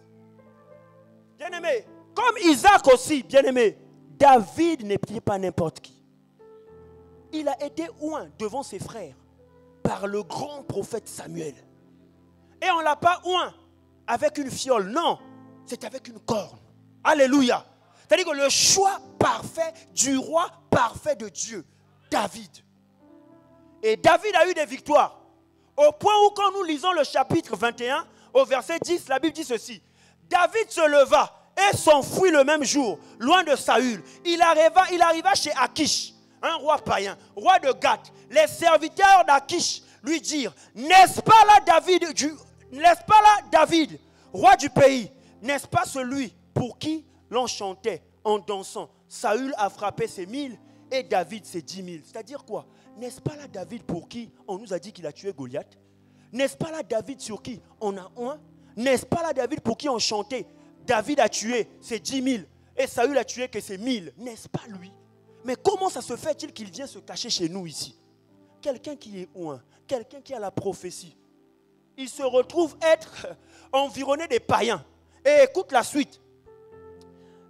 Bien-aimé, comme Isaac aussi, bien-aimé, David n'était pas n'importe qui. Il a été oint devant ses frères par le grand prophète Samuel. Et on ne l'a pas oint avec une fiole, non, c'est avec une corne. Alléluia. C'est-à-dire que le choix parfait du roi parfait de Dieu, David. Et David a eu des victoires. Au point où quand nous lisons le chapitre 21, au verset 10, la Bible dit ceci. David se leva et s'enfuit le même jour, loin de Saül. Il arriva chez Akish, un roi païen, roi de Gath. Les serviteurs d'Akish lui dirent, n'est-ce pas là David, roi du pays? N'est-ce pas celui pour qui l'on chantait en dansant? Saül a frappé ses 1000 et David ses 10 000. C'est-à-dire quoi? N'est-ce pas là David pour qui on nous a dit qu'il a tué Goliath? N'est-ce pas là David sur qui on a oint? N'est-ce pas là David pour qui on chantait? David a tué ses 10 000 et Saül a tué que ses 1000. N'est-ce pas lui? Mais comment ça se fait-il qu'il vient se cacher chez nous ici? Quelqu'un qui est oint, quelqu'un qui a la prophétie. Il se retrouve être environné des païens. Et écoute la suite.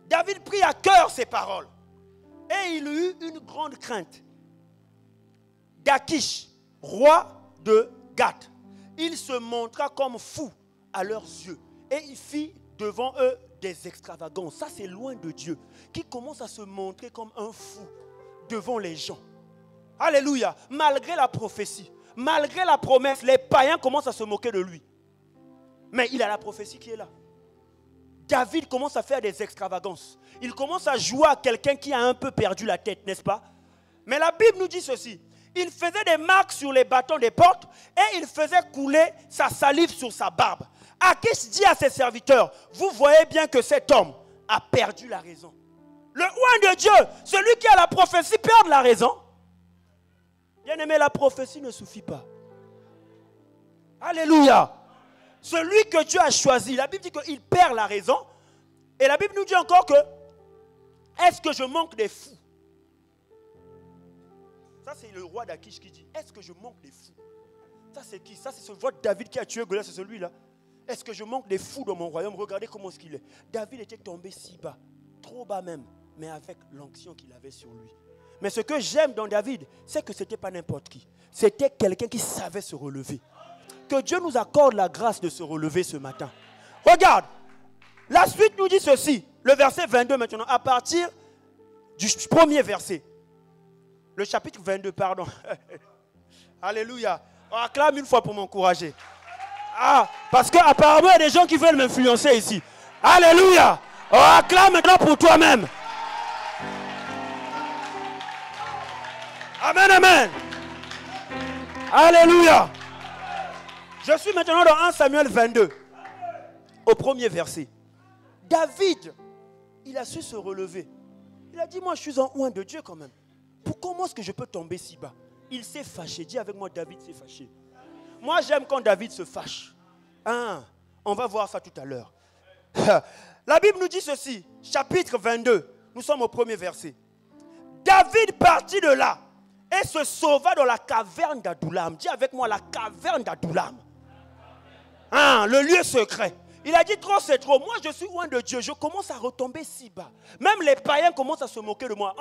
David prit à cœur ces paroles. Et il eut une grande crainte d'Akish, roi de Gath. Il se montra comme fou à leurs yeux. Et il fit devant eux des extravagances. Ça, c'est loin de Dieu. Qui commence à se montrer comme un fou devant les gens. Alléluia. Malgré la prophétie, malgré la promesse, les païens commencent à se moquer de lui. Mais il a la prophétie qui est là. David commence à faire des extravagances. Il commence à jouer à quelqu'un qui a un peu perdu la tête, n'est-ce pas? Mais la Bible nous dit ceci. Il faisait des marques sur les bâtons des portes et il faisait couler sa salive sur sa barbe. Akish dit à ses serviteurs, vous voyez bien que cet homme a perdu la raison. Le oint de Dieu, celui qui a la prophétie, perd la raison. Bien-aimé, la prophétie ne suffit pas. Alléluia. Celui que Dieu a choisi, la Bible dit qu'il perd la raison. Et la Bible nous dit encore que, est-ce que je manque des fous? Ça, c'est le roi d'Akish qui dit, est-ce que je manque des fous? Ça, c'est qui? Ça, c'est ce votre David qui a tué Goliath, c'est celui-là. Est-ce que je manque des fous dans mon royaume? Regardez comment est-ce qu'il est. David était tombé si bas, trop bas même, mais avec l'onction qu'il avait sur lui. Mais ce que j'aime dans David, c'est que ce n'était pas n'importe qui. C'était quelqu'un qui savait se relever. Que Dieu nous accorde la grâce de se relever ce matin. Regarde, la suite nous dit ceci, le verset 22 maintenant, à partir du premier verset. Le chapitre 22, pardon. Alléluia. On acclame une fois pour m'encourager. Ah, parce qu'apparemment, il y a des gens qui veulent m'influencer ici. Alléluia. On acclame maintenant pour toi-même. Amen, amen. Alléluia. Je suis maintenant dans 1 Samuel 22. Au premier verset. David, il a su se relever. Il a dit, moi je suis un oint de Dieu quand même. Comment est-ce que je peux tomber si bas? Il s'est fâché. Dis avec moi, David s'est fâché. Moi j'aime quand David se fâche. On va voir ça tout à l'heure. La Bible nous dit ceci, chapitre 22. Nous sommes au premier verset. David partit de là et se sauva dans la caverne d'Adoulam. Dis avec moi, la caverne d'Adoulam. Le lieu secret. Il a dit trop c'est trop. Moi je suis loin de Dieu. Je commence à retomber si bas. Même les païens commencent à se moquer de moi.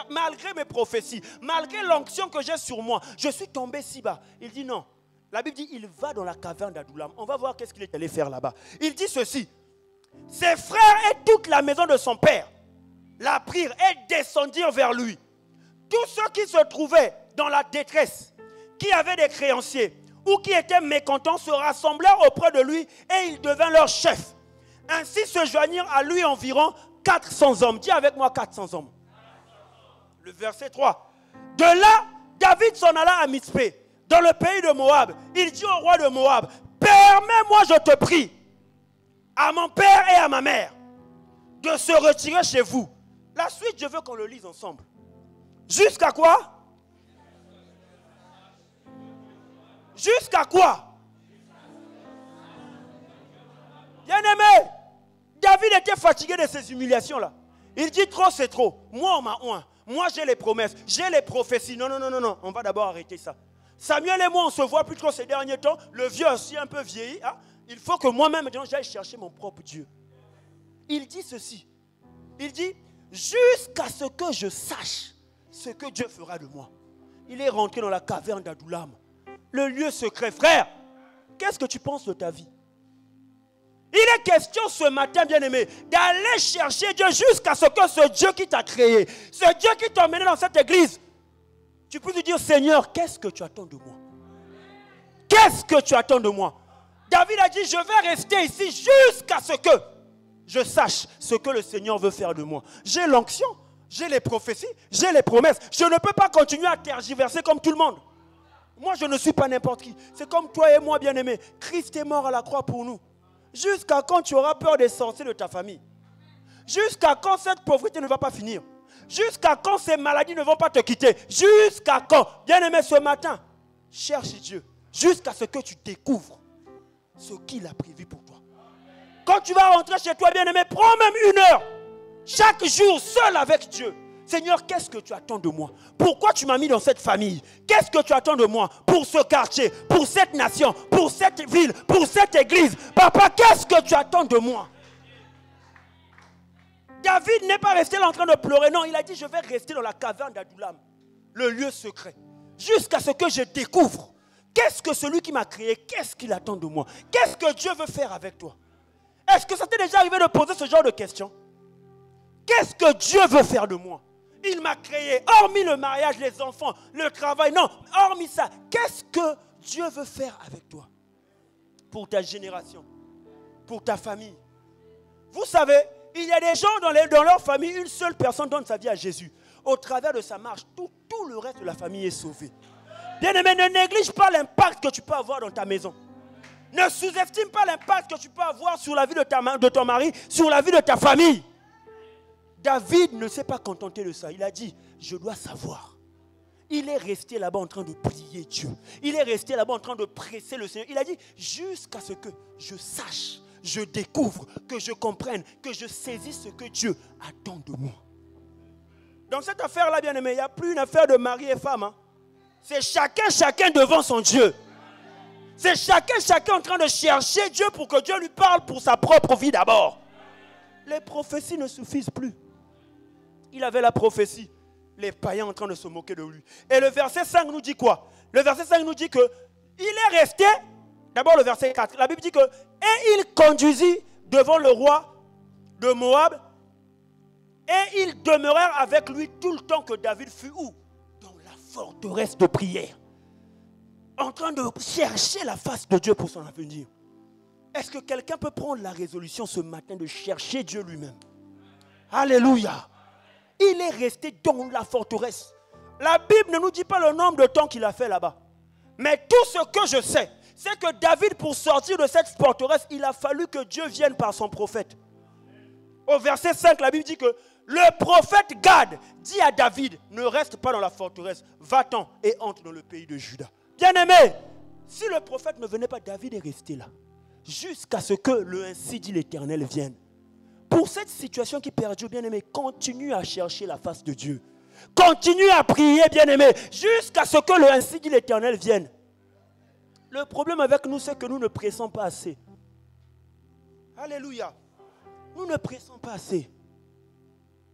Malgré mes prophéties, malgré l'onction que j'ai sur moi, je suis tombé si bas. Il dit non. La Bible dit il va dans la caverne d'Adoulam. On va voir qu'est-ce qu'il est allé faire là-bas. Il dit ceci. Ses frères et toute la maison de son père la prirent et descendirent vers lui. Tous ceux qui se trouvaient dans la détresse, qui avaient des créanciers ou qui étaient mécontents, se rassemblèrent auprès de lui et il devint leur chef. Ainsi se joignirent à lui environ 400 hommes. Dis avec moi 400 hommes. Le verset 3. De là, David s'en alla à Mitzpé, dans le pays de Moab. Il dit au roi de Moab, permets-moi, je te prie, à mon père et à ma mère, de se retirer chez vous. La suite, je veux qu'on le lise ensemble. Jusqu'à quoi? Jusqu'à quoi? Bien-aimé, David était fatigué de ces humiliations-là. Il dit trop, c'est trop. Moi, on m'a oint. Moi, j'ai les promesses, j'ai les prophéties. Non, on va d'abord arrêter ça. Samuel et moi, on ne se voit plus trop ces derniers temps. Le vieux aussi un peu vieilli. Il faut que moi-même, maintenant, j'aille chercher mon propre Dieu. Il dit ceci. Il dit, jusqu'à ce que je sache ce que Dieu fera de moi. Il est rentré dans la caverne d'Adoulam. Le lieu secret. Frère, qu'est-ce que tu penses de ta vie? Il est question ce matin, bien-aimé, d'aller chercher Dieu jusqu'à ce que ce Dieu qui t'a créé, ce Dieu qui t'a emmené dans cette église, tu peux lui dire, Seigneur, qu'est-ce que tu attends de moi? Qu'est-ce que tu attends de moi? David a dit, je vais rester ici jusqu'à ce que je sache ce que le Seigneur veut faire de moi. J'ai l'onction, j'ai les prophéties, j'ai les promesses. Je ne peux pas continuer à tergiverser comme tout le monde. Moi, je ne suis pas n'importe qui. C'est comme toi et moi, bien-aimé. Christ est mort à la croix pour nous. Jusqu'à quand tu auras peur des sorciers de ta famille? Jusqu'à quand cette pauvreté ne va pas finir? Jusqu'à quand ces maladies ne vont pas te quitter? Jusqu'à quand? Bien-aimé, ce matin, cherche Dieu. Jusqu'à ce que tu découvres ce qu'il a prévu pour toi. Quand tu vas rentrer chez toi, bien-aimé, prends même 1 heure. Chaque jour, seul avec Dieu. Seigneur, qu'est-ce que tu attends de moi? Pourquoi tu m'as mis dans cette famille? Qu'est-ce que tu attends de moi pour ce quartier, pour cette nation, pour cette ville, pour cette église? Papa, qu'est-ce que tu attends de moi? David n'est pas resté là en train de pleurer. Non, il a dit, je vais rester dans la caverne d'Adoulam, le lieu secret, jusqu'à ce que je découvre. Qu'est-ce que celui qui m'a créé, qu'est-ce qu'il attend de moi? Qu'est-ce que Dieu veut faire avec toi? Est-ce que ça t'est déjà arrivé de poser ce genre de questions? Qu'est-ce que Dieu veut faire de moi? Il m'a créé, hormis le mariage, les enfants, le travail, non, hormis ça, qu'est-ce que Dieu veut faire avec toi? Pour ta génération, pour ta famille. Vous savez, il y a des gens dans leur famille, une seule personne donne sa vie à Jésus. Au travers de sa marche, tout le reste de la famille est sauvé. Bien-aimé, ne néglige pas l'impact que tu peux avoir dans ta maison. Ne sous-estime pas l'impact que tu peux avoir sur la vie de ton mari, sur la vie de ta famille. David ne s'est pas contenté de ça. Il a dit, je dois savoir. Il est resté là-bas en train de prier Dieu. Il est resté là-bas en train de presser le Seigneur. Il a dit, jusqu'à ce que je sache, je découvre, que je comprenne, que je saisisse ce que Dieu attend de moi. Dans cette affaire-là, bien-aimé, il n'y a plus une affaire de mari et femme. C'est chacun devant son Dieu. C'est chacun en train de chercher Dieu pour que Dieu lui parle pour sa propre vie d'abord. Les prophéties ne suffisent plus. Il avait la prophétie. Les païens en train de se moquer de lui. Et le verset 5 nous dit quoi? Le verset 5 nous dit que il est resté, d'abord le verset 4, la Bible dit que et il conduisit devant le roi de Moab et ils demeurèrent avec lui tout le temps que David fut où? Dans la forteresse de prière. En train de chercher la face de Dieu pour son avenir. Est-ce que quelqu'un peut prendre la résolution ce matin de chercher Dieu lui-même? Alléluia. Il est resté dans la forteresse. La Bible ne nous dit pas le nombre de temps qu'il a fait là-bas. Mais tout ce que je sais, c'est que David, pour sortir de cette forteresse, il a fallu que Dieu vienne par son prophète. Au verset 5, la Bible dit que le prophète Gad dit à David, ne reste pas dans la forteresse, va-t'en et entre dans le pays de Juda. Bien-aimé, si le prophète ne venait pas, David est resté là, jusqu'à ce que le ainsi dit l'Éternel vienne. Pour cette situation qui perdure, bien-aimé, continue à chercher la face de Dieu. Continue à prier, bien-aimé, jusqu'à ce que le ainsi dit l'Éternel vienne. Le problème avec nous, c'est que nous ne pressons pas assez. Alléluia. Nous ne pressons pas assez.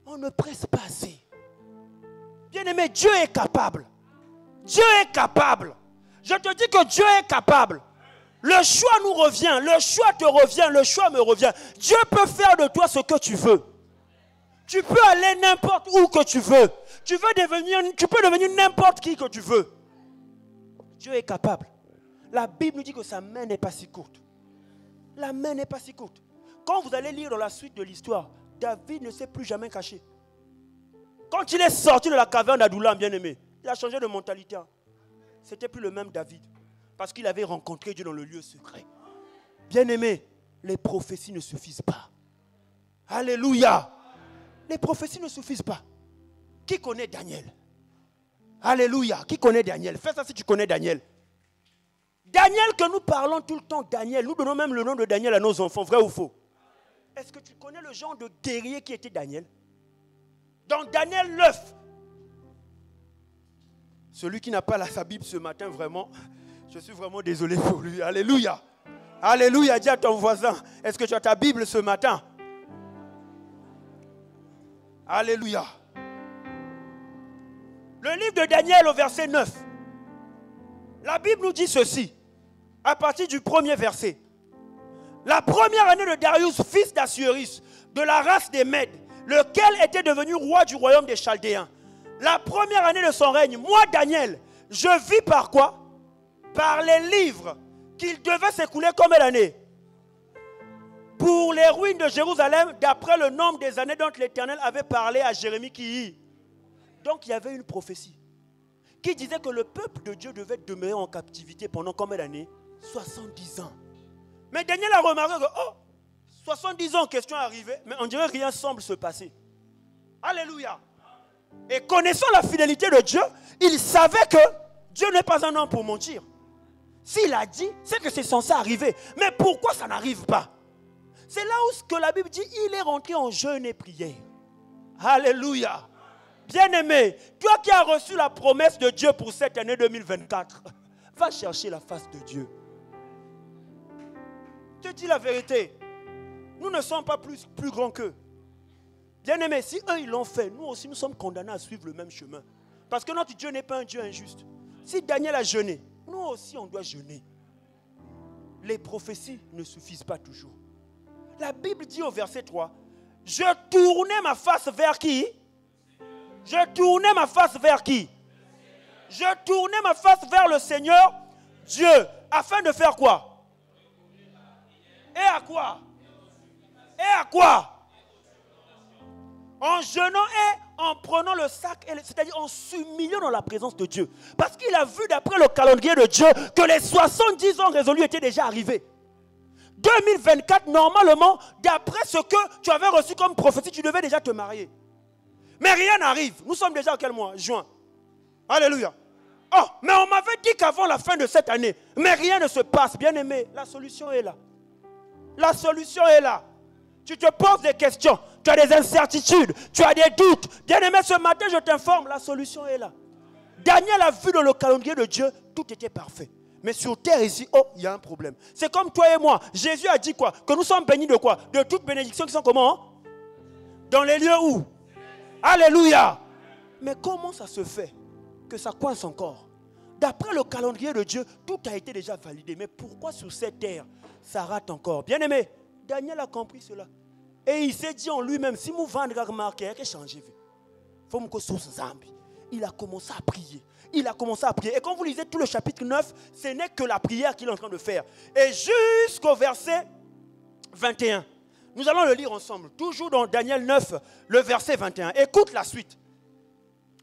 On ne presse pas assez. Bien-aimé, Dieu est capable. Dieu est capable. Je te dis que Dieu est capable. Le choix nous revient. Le choix te revient. Le choix me revient. Dieu peut faire de toi ce que tu veux. Tu peux aller n'importe où que tu veux. Tu peux devenir n'importe qui que tu veux. Dieu est capable. La Bible nous dit que sa main n'est pas si courte. La main n'est pas si courte. Quand vous allez lire dans la suite de l'histoire, David ne s'est plus jamais caché. Quand il est sorti de la caverne d'Adullam, bien-aimé, il a changé de mentalité. C'était plus le même David. Parce qu'il avait rencontré Dieu dans le lieu secret. Bien-aimé, les prophéties ne suffisent pas. Alléluia. Les prophéties ne suffisent pas. Qui connaît Daniel? Alléluia. Qui connaît Daniel? Fais ça si tu connais Daniel. Daniel que nous parlons tout le temps, Daniel, nous donnons même le nom de Daniel à nos enfants, vrai ou faux? Est-ce que tu connais le genre de guerrier qui était Daniel? Dans Daniel 9, celui qui n'a pas sa Bible ce matin, vraiment, je suis vraiment désolé pour lui. Alléluia. Alléluia. Dis à ton voisin, est-ce que tu as ta Bible ce matin? Alléluia. Le livre de Daniel au verset 9. La Bible nous dit ceci, à partir du premier verset. La première année de Darius, fils d'Assuérus, de la race des Mèdes, lequel était devenu roi du royaume des Chaldéens. La première année de son règne, moi, Daniel, je vis par quoi? Par les livres qu'il devait s'écouler combien d'années? Pour les ruines de Jérusalem, d'après le nombre des années dont l'Éternel avait parlé à Jérémie qui... Donc il y avait une prophétie qui disait que le peuple de Dieu devait demeurer en captivité pendant combien d'années? 70 ans. Mais Daniel a remarqué que, 70 ans, question est arrivée, mais on dirait que rien semble se passer. Alléluia. Et connaissant la fidélité de Dieu, il savait que Dieu n'est pas un homme pour mentir. S'il a dit, c'est que c'est censé arriver. Mais pourquoi ça n'arrive pas? C'est là où ce que la Bible dit, il est rentré en jeûne et prière. Alléluia. Bien-aimé, toi qui as reçu la promesse de Dieu pour cette année 2024, va chercher la face de Dieu. Je te dis la vérité, nous ne sommes pas plus grands qu'eux. Bien-aimé, si eux ils l'ont fait, nous aussi nous sommes condamnés à suivre le même chemin. Parce que notre Dieu n'est pas un Dieu injuste. Si Daniel a jeûné, nous aussi on doit jeûner. Les prophéties ne suffisent pas toujours. La Bible dit au verset 3, je tournais ma face vers qui? Je tournais ma face vers qui? Je tournais ma face vers le Seigneur Dieu. Afin de faire quoi? Et à quoi? Et à quoi? En jeûnant et en prenant le sac, c'est-à-dire en s'humiliant dans la présence de Dieu. Parce qu'il a vu d'après le calendrier de Dieu que les 70 ans résolus étaient déjà arrivés. 2024, normalement, d'après ce que tu avais reçu comme prophétie, tu devais déjà te marier. Mais rien n'arrive. Nous sommes déjà à quel mois? Juin. Alléluia. Oh, mais on m'avait dit qu'avant la fin de cette année, mais rien ne se passe. Bien-aimé, la solution est là. La solution est là. Tu te poses des questions, tu as des incertitudes, tu as des doutes. Bien-aimé, ce matin, je t'informe, la solution est là. Daniel a vu dans le calendrier de Dieu, tout était parfait. Mais sur terre ici, il y a un problème. C'est comme toi et moi. Jésus a dit quoi? Que nous sommes bénis de quoi? De toutes bénédictions qui sont comment? Dans les lieux où? Alléluia. Mais comment ça se fait que ça coince encore? D'après le calendrier de Dieu, tout a été déjà validé. Mais pourquoi sur cette terre, ça rate encore? Bien-aimé, Daniel a compris cela. Et il s'est dit en lui-même, si vous vendez la remarque, il changé. Il a commencé à prier. Il a commencé à prier. Et quand vous lisez tout le chapitre 9, ce n'est que la prière qu'il est en train de faire. Et jusqu'au verset 21. Nous allons le lire ensemble. Toujours dans Daniel 9, le verset 21. Écoute la suite.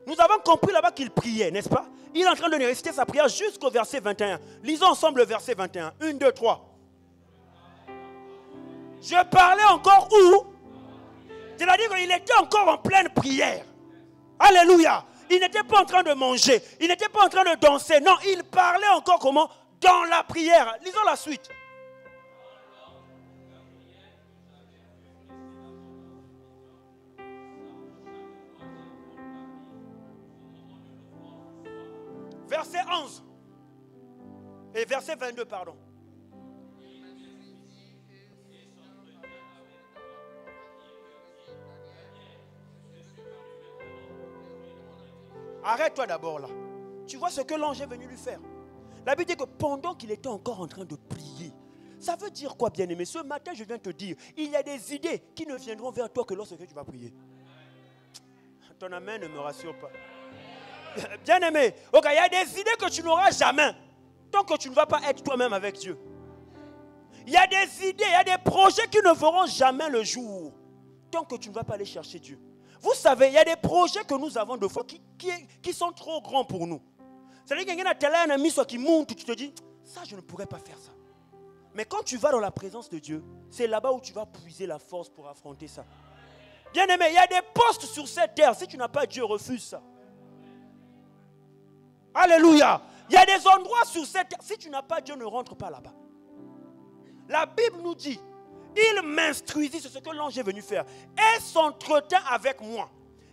Nous avons compris là-bas qu'il priait, n'est-ce pas? Il est en train de réciter sa prière jusqu'au verset 21. Lisons ensemble le verset 21. 1, 2, 3. Je parlais encore où? C'est-à-dire qu'il était encore en pleine prière. Alléluia. Il n'était pas en train de manger. Il n'était pas en train de danser. Non, il parlait encore comment? Dans la prière. Lisons la suite. Verset 11. Et verset 22, pardon. Arrête-toi d'abord là. Tu vois ce que l'ange est venu lui faire. La Bible dit que pendant qu'il était encore en train de prier, ça veut dire quoi, bien-aimé? Ce matin, je viens te dire, il y a des idées qui ne viendront vers toi que lorsque tu vas prier. Ton amen ne me rassure pas. Bien-aimé, ok, il y a des idées que tu n'auras jamais tant que tu ne vas pas être toi-même avec Dieu. Il y a des idées, il y a des projets qui ne verront jamais le jour tant que tu ne vas pas aller chercher Dieu. Vous savez, il y a des projets que nous avons de fois qui sont trop grands pour nous. C'est-à-dire qu'il y a un ami qui monte, tu te dis, ça je ne pourrais pas faire ça. Mais quand tu vas dans la présence de Dieu, c'est là-bas où tu vas puiser la force pour affronter ça. Bien-aimé, il y a des postes sur cette terre, si tu n'as pas Dieu, refuse ça. Alléluia. Il y a des endroits sur cette terre, si tu n'as pas Dieu, ne rentre pas là-bas. La Bible nous dit, il m'instruisit sur ce que l'ange est venu faire et s'entretint avec moi.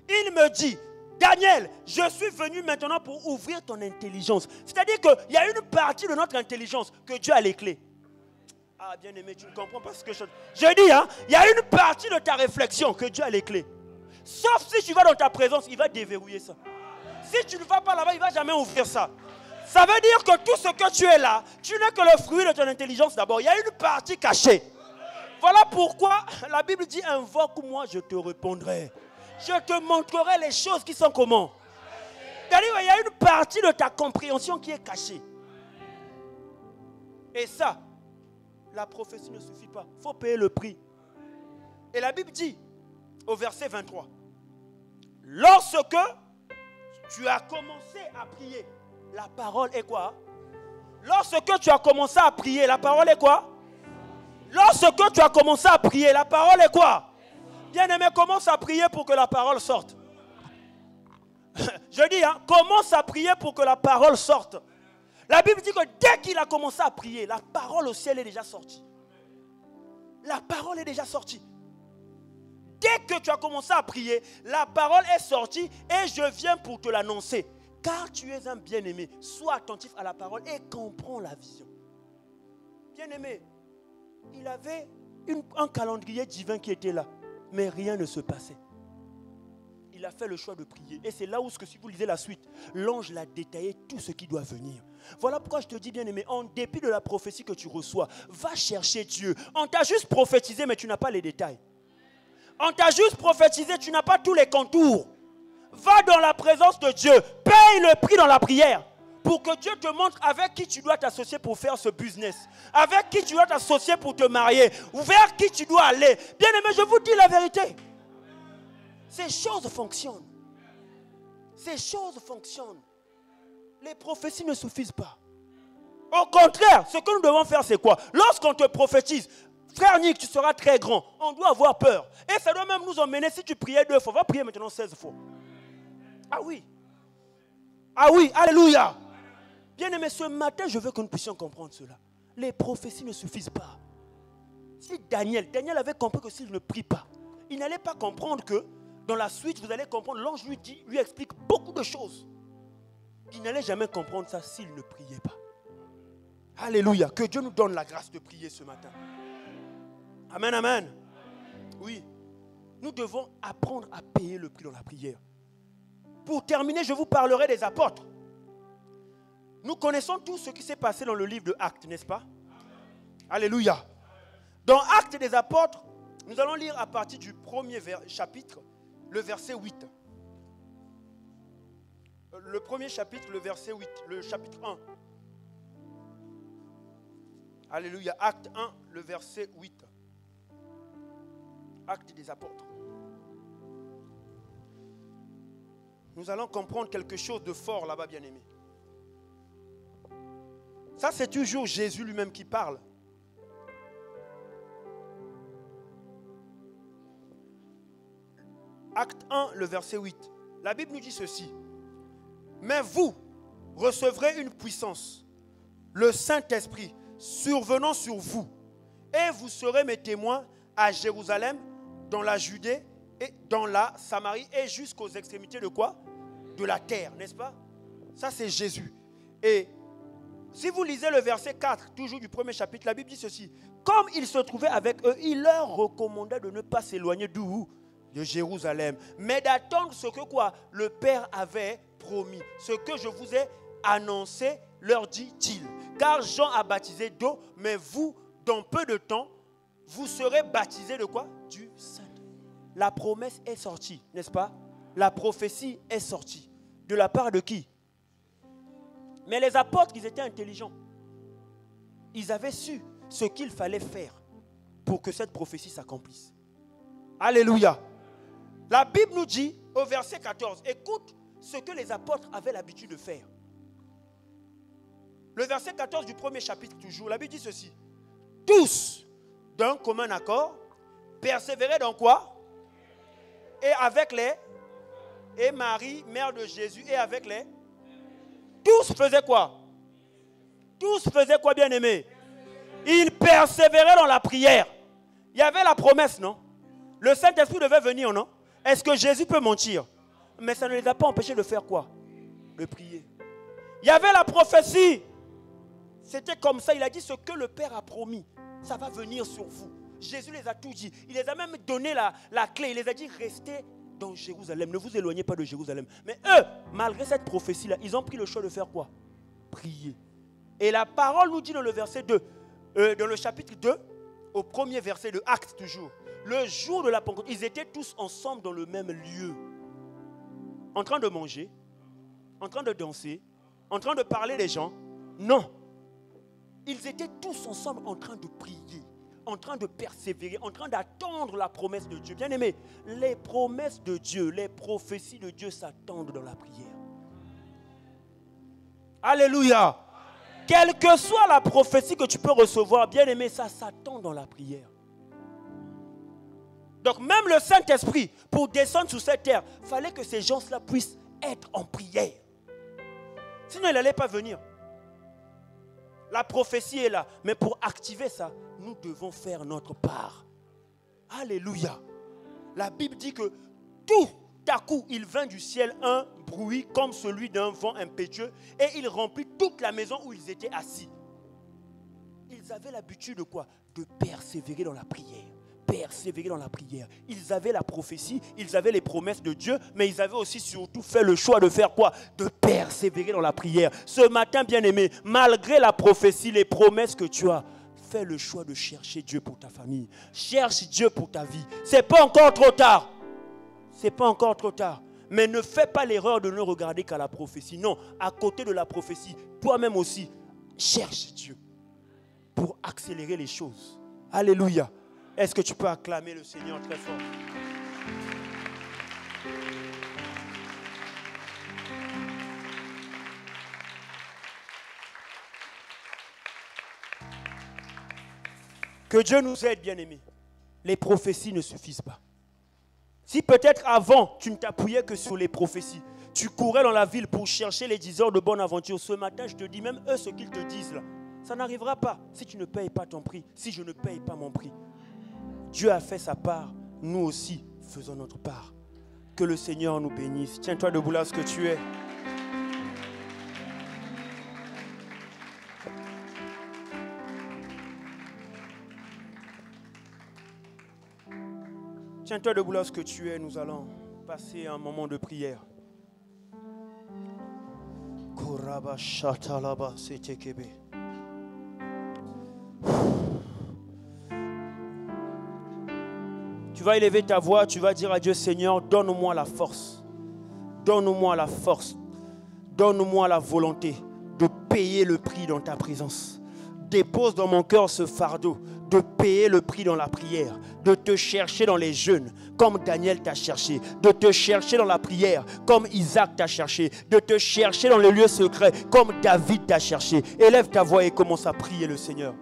Il me dit, Daniel, je suis venu maintenant pour ouvrir ton intelligence. C'est-à-dire qu'il y a une partie de notre intelligence que Dieu a les clés. Ah, bien aimé, tu ne comprends pas ce que je dis. Je dis, il y a une partie de ta réflexion que Dieu a les clés. Sauf si tu vas dans ta présence, il va déverrouiller ça. Si tu ne vas pas là-bas, il ne va jamais ouvrir ça. Ça veut dire que tout ce que tu es là, tu n'es que le fruit de ton intelligence d'abord. Il y a une partie cachée. Voilà pourquoi la Bible dit, invoque-moi, je te répondrai. Je te montrerai les choses qui sont comment. C'est-à-dire qu'il y a une partie de ta compréhension qui est cachée. Et ça, la prophétie ne suffit pas. Il faut payer le prix. Et la Bible dit, au verset 23, lorsque tu as commencé à prier, la parole est quoi? Lorsque tu as commencé à prier, la parole est quoi? Lorsque tu as commencé à prier, la parole est quoi? Bien-aimé, commence à prier pour que la parole sorte. Je dis, commence à prier pour que la parole sorte. La Bible dit que dès qu'il a commencé à prier, la parole au ciel est déjà sortie. La parole est déjà sortie. Dès que tu as commencé à prier, la parole est sortie et je viens pour te l'annoncer. Car tu es un bien-aimé, sois attentif à la parole et comprends la vision. Bien-aimé, il avait un calendrier divin qui était là, mais rien ne se passait. Il a fait le choix de prier. Et c'est là où, si vous lisez la suite, l'ange l'a détaillé tout ce qui doit venir. Voilà pourquoi je te dis, bien-aimé, en dépit de la prophétie que tu reçois, va chercher Dieu. On t'a juste prophétisé, mais tu n'as pas les détails. On t'a juste prophétisé, tu n'as pas tous les contours. Va dans la présence de Dieu. Paye le prix dans la prière. Pour que Dieu te montre avec qui tu dois t'associer pour faire ce business. Avec qui tu dois t'associer pour te marier. Ou vers qui tu dois aller. Bien-aimé, je vous dis la vérité. Ces choses fonctionnent. Ces choses fonctionnent. Les prophéties ne suffisent pas. Au contraire, ce que nous devons faire, c'est quoi? Lorsqu'on te prophétise, frère Nick, tu seras très grand. On doit avoir peur. Et ça doit même nous emmener, si tu priais 2 fois, va prier maintenant 16 fois. Ah oui. Ah oui, alléluia. Bien-aimé, ce matin, je veux que nous puissions comprendre cela. Les prophéties ne suffisent pas. Si Daniel avait compris que s'il ne prie pas, il n'allait pas comprendre que, dans la suite, vous allez comprendre, l'ange lui explique beaucoup de choses. Il n'allait jamais comprendre ça s'il ne priait pas. Alléluia. Que Dieu nous donne la grâce de prier ce matin. Amen, amen. Oui. Nous devons apprendre à payer le prix dans la prière. Pour terminer, je vous parlerai des apôtres. Nous connaissons tout ce qui s'est passé dans le livre de Actes, n'est-ce pas? Alléluia. Dans Actes des apôtres, nous allons lire à partir du premier chapitre, le verset 8. Le premier chapitre, le verset 8, le chapitre 1. Alléluia. Acte 1, le verset 8. Acte des apôtres. Nous allons comprendre quelque chose de fort là-bas, bien-aimé. Ça, c'est toujours Jésus lui-même qui parle. Acte 1, le verset 8. La Bible nous dit ceci. Mais vous recevrez une puissance, le Saint-Esprit, survenant sur vous. Et vous serez mes témoins à Jérusalem, dans la Judée, et dans la Samarie, et jusqu'aux extrémités de quoi? De la terre, n'est-ce pas? Ça, c'est Jésus. Et si vous lisez le verset 4, toujours du premier chapitre, la Bible dit ceci. Comme il se trouvait avec eux, il leur recommanda de ne pas s'éloigner d'où? De Jérusalem. Mais d'attendre ce que quoi? Le Père avait promis. Ce que je vous ai annoncé, leur dit-il. Car Jean a baptisé d'eau, mais vous, dans peu de temps, vous serez baptisés de quoi? Du Saint. La promesse est sortie, n'est-ce pas? La prophétie est sortie. De la part de qui? Mais les apôtres, ils étaient intelligents. Ils avaient su ce qu'il fallait faire pour que cette prophétie s'accomplisse. Alléluia. La Bible nous dit au verset 14, écoute ce que les apôtres avaient l'habitude de faire. Le verset 14 du premier chapitre toujours, la Bible dit ceci. Tous, d'un commun accord, persévéraient dans quoi? Et avec les... Et Marie, mère de Jésus, et avec les... Tous faisaient quoi? Tous faisaient quoi, bien-aimés? Ils persévéraient dans la prière. Il y avait la promesse, non? Le Saint-Esprit devait venir, non? Est-ce que Jésus peut mentir? Mais ça ne les a pas empêchés de faire quoi? De prier. Il y avait la prophétie. C'était comme ça. Il a dit ce que le Père a promis. Ça va venir sur vous. Jésus les a tout dit. Il les a même donné la clé. Il les a dit restez dans Jérusalem. Ne vous éloignez pas de Jérusalem. Mais eux, malgré cette prophétie-là, ils ont pris le choix de faire quoi? Prier. Et la parole nous dit dans le verset 2, dans le chapitre 2, au premier verset de Actes toujours. Le jour de la Pentecôte, ils étaient tous ensemble dans le même lieu. En train de manger, en train de danser, en train de parler des gens. Non. Ils étaient tous ensemble en train de prier, en train de persévérer, en train d'attendre la promesse de Dieu. Bien aimé, les promesses de Dieu, les prophéties de Dieu s'attendent dans la prière. Alléluia. Quelle que soit la prophétie que tu peux recevoir, bien aimé, ça s'attend dans la prière. Donc même le Saint-Esprit, pour descendre sur cette terre, il fallait que ces gens-là puissent être en prière. Sinon, il n'allait pas venir. La prophétie est là. Mais pour activer ça, nous devons faire notre part. Alléluia. La Bible dit que tout à coup, il vint du ciel un bruit comme celui d'un vent impétueux et il remplit toute la maison où ils étaient assis. Ils avaient l'habitude de quoi? De persévérer dans la prière. Persévérer dans la prière. Ils avaient la prophétie, ils avaient les promesses de Dieu, mais ils avaient aussi surtout fait le choix de faire quoi? De persévérer dans la prière. Ce matin, bien-aimé, malgré la prophétie, les promesses que tu as, fais le choix de chercher Dieu pour ta famille. Cherche Dieu pour ta vie. C'est pas encore trop tard. C'est pas encore trop tard. Mais ne fais pas l'erreur de ne regarder qu'à la prophétie. Non, à côté de la prophétie, toi-même aussi, cherche Dieu pour accélérer les choses. Alléluia. Est-ce que tu peux acclamer le Seigneur très fort? Que Dieu nous aide, bien-aimés. Les prophéties ne suffisent pas. Si peut-être avant, tu ne t'appuyais que sur les prophéties, tu courais dans la ville pour chercher les diseurs de bonne aventure. Ce matin, je te dis, même eux, ce qu'ils te disent là, ça n'arrivera pas si tu ne payes pas ton prix, si je ne paye pas mon prix. Dieu a fait sa part, nous aussi faisons notre part. Que le Seigneur nous bénisse. Tiens-toi debout là ce que tu es. Tiens-toi debout là ce que tu es. Nous allons passer un moment de prière. Koraba shatalaba setekebe. Tu vas élever ta voix, tu vas dire à Dieu, Seigneur, donne-moi la force. Donne-moi la force. Donne-moi la volonté de payer le prix dans ta présence. Dépose dans mon cœur ce fardeau de payer le prix dans la prière, de te chercher dans les jeûnes, comme Daniel t'a cherché, de te chercher dans la prière, comme Isaac t'a cherché, de te chercher dans les lieux secrets, comme David t'a cherché. Élève ta voix et commence à prier le Seigneur.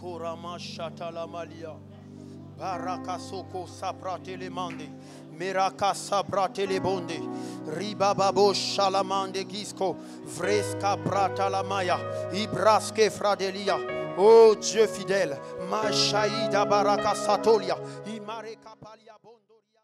Korama shatala malia baraka soko saprate le mande meraka sabrate le bonde ribababo shalamande gisco fresca brata la maya ibraske fradelia. Oh Dieu fidèle, machaïda baraka satolia imareka palia bondoria.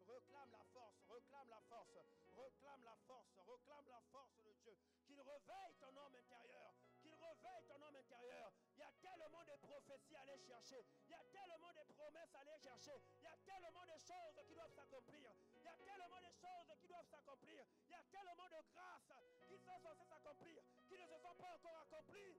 Réclame la force, réclame la force, réclame la force, réclame la force de Dieu, qu'il réveille ton homme intérieur, qu'il réveille ton homme intérieur. Il y a tellement de prophéties à aller chercher, il y a tellement de promesses à aller chercher, il y a tellement de choses qui doivent s'accomplir, il y a tellement de choses qui doivent s'accomplir, il y a tellement de grâces qui sont censées s'accomplir, qui ne se sont pas encore accomplies.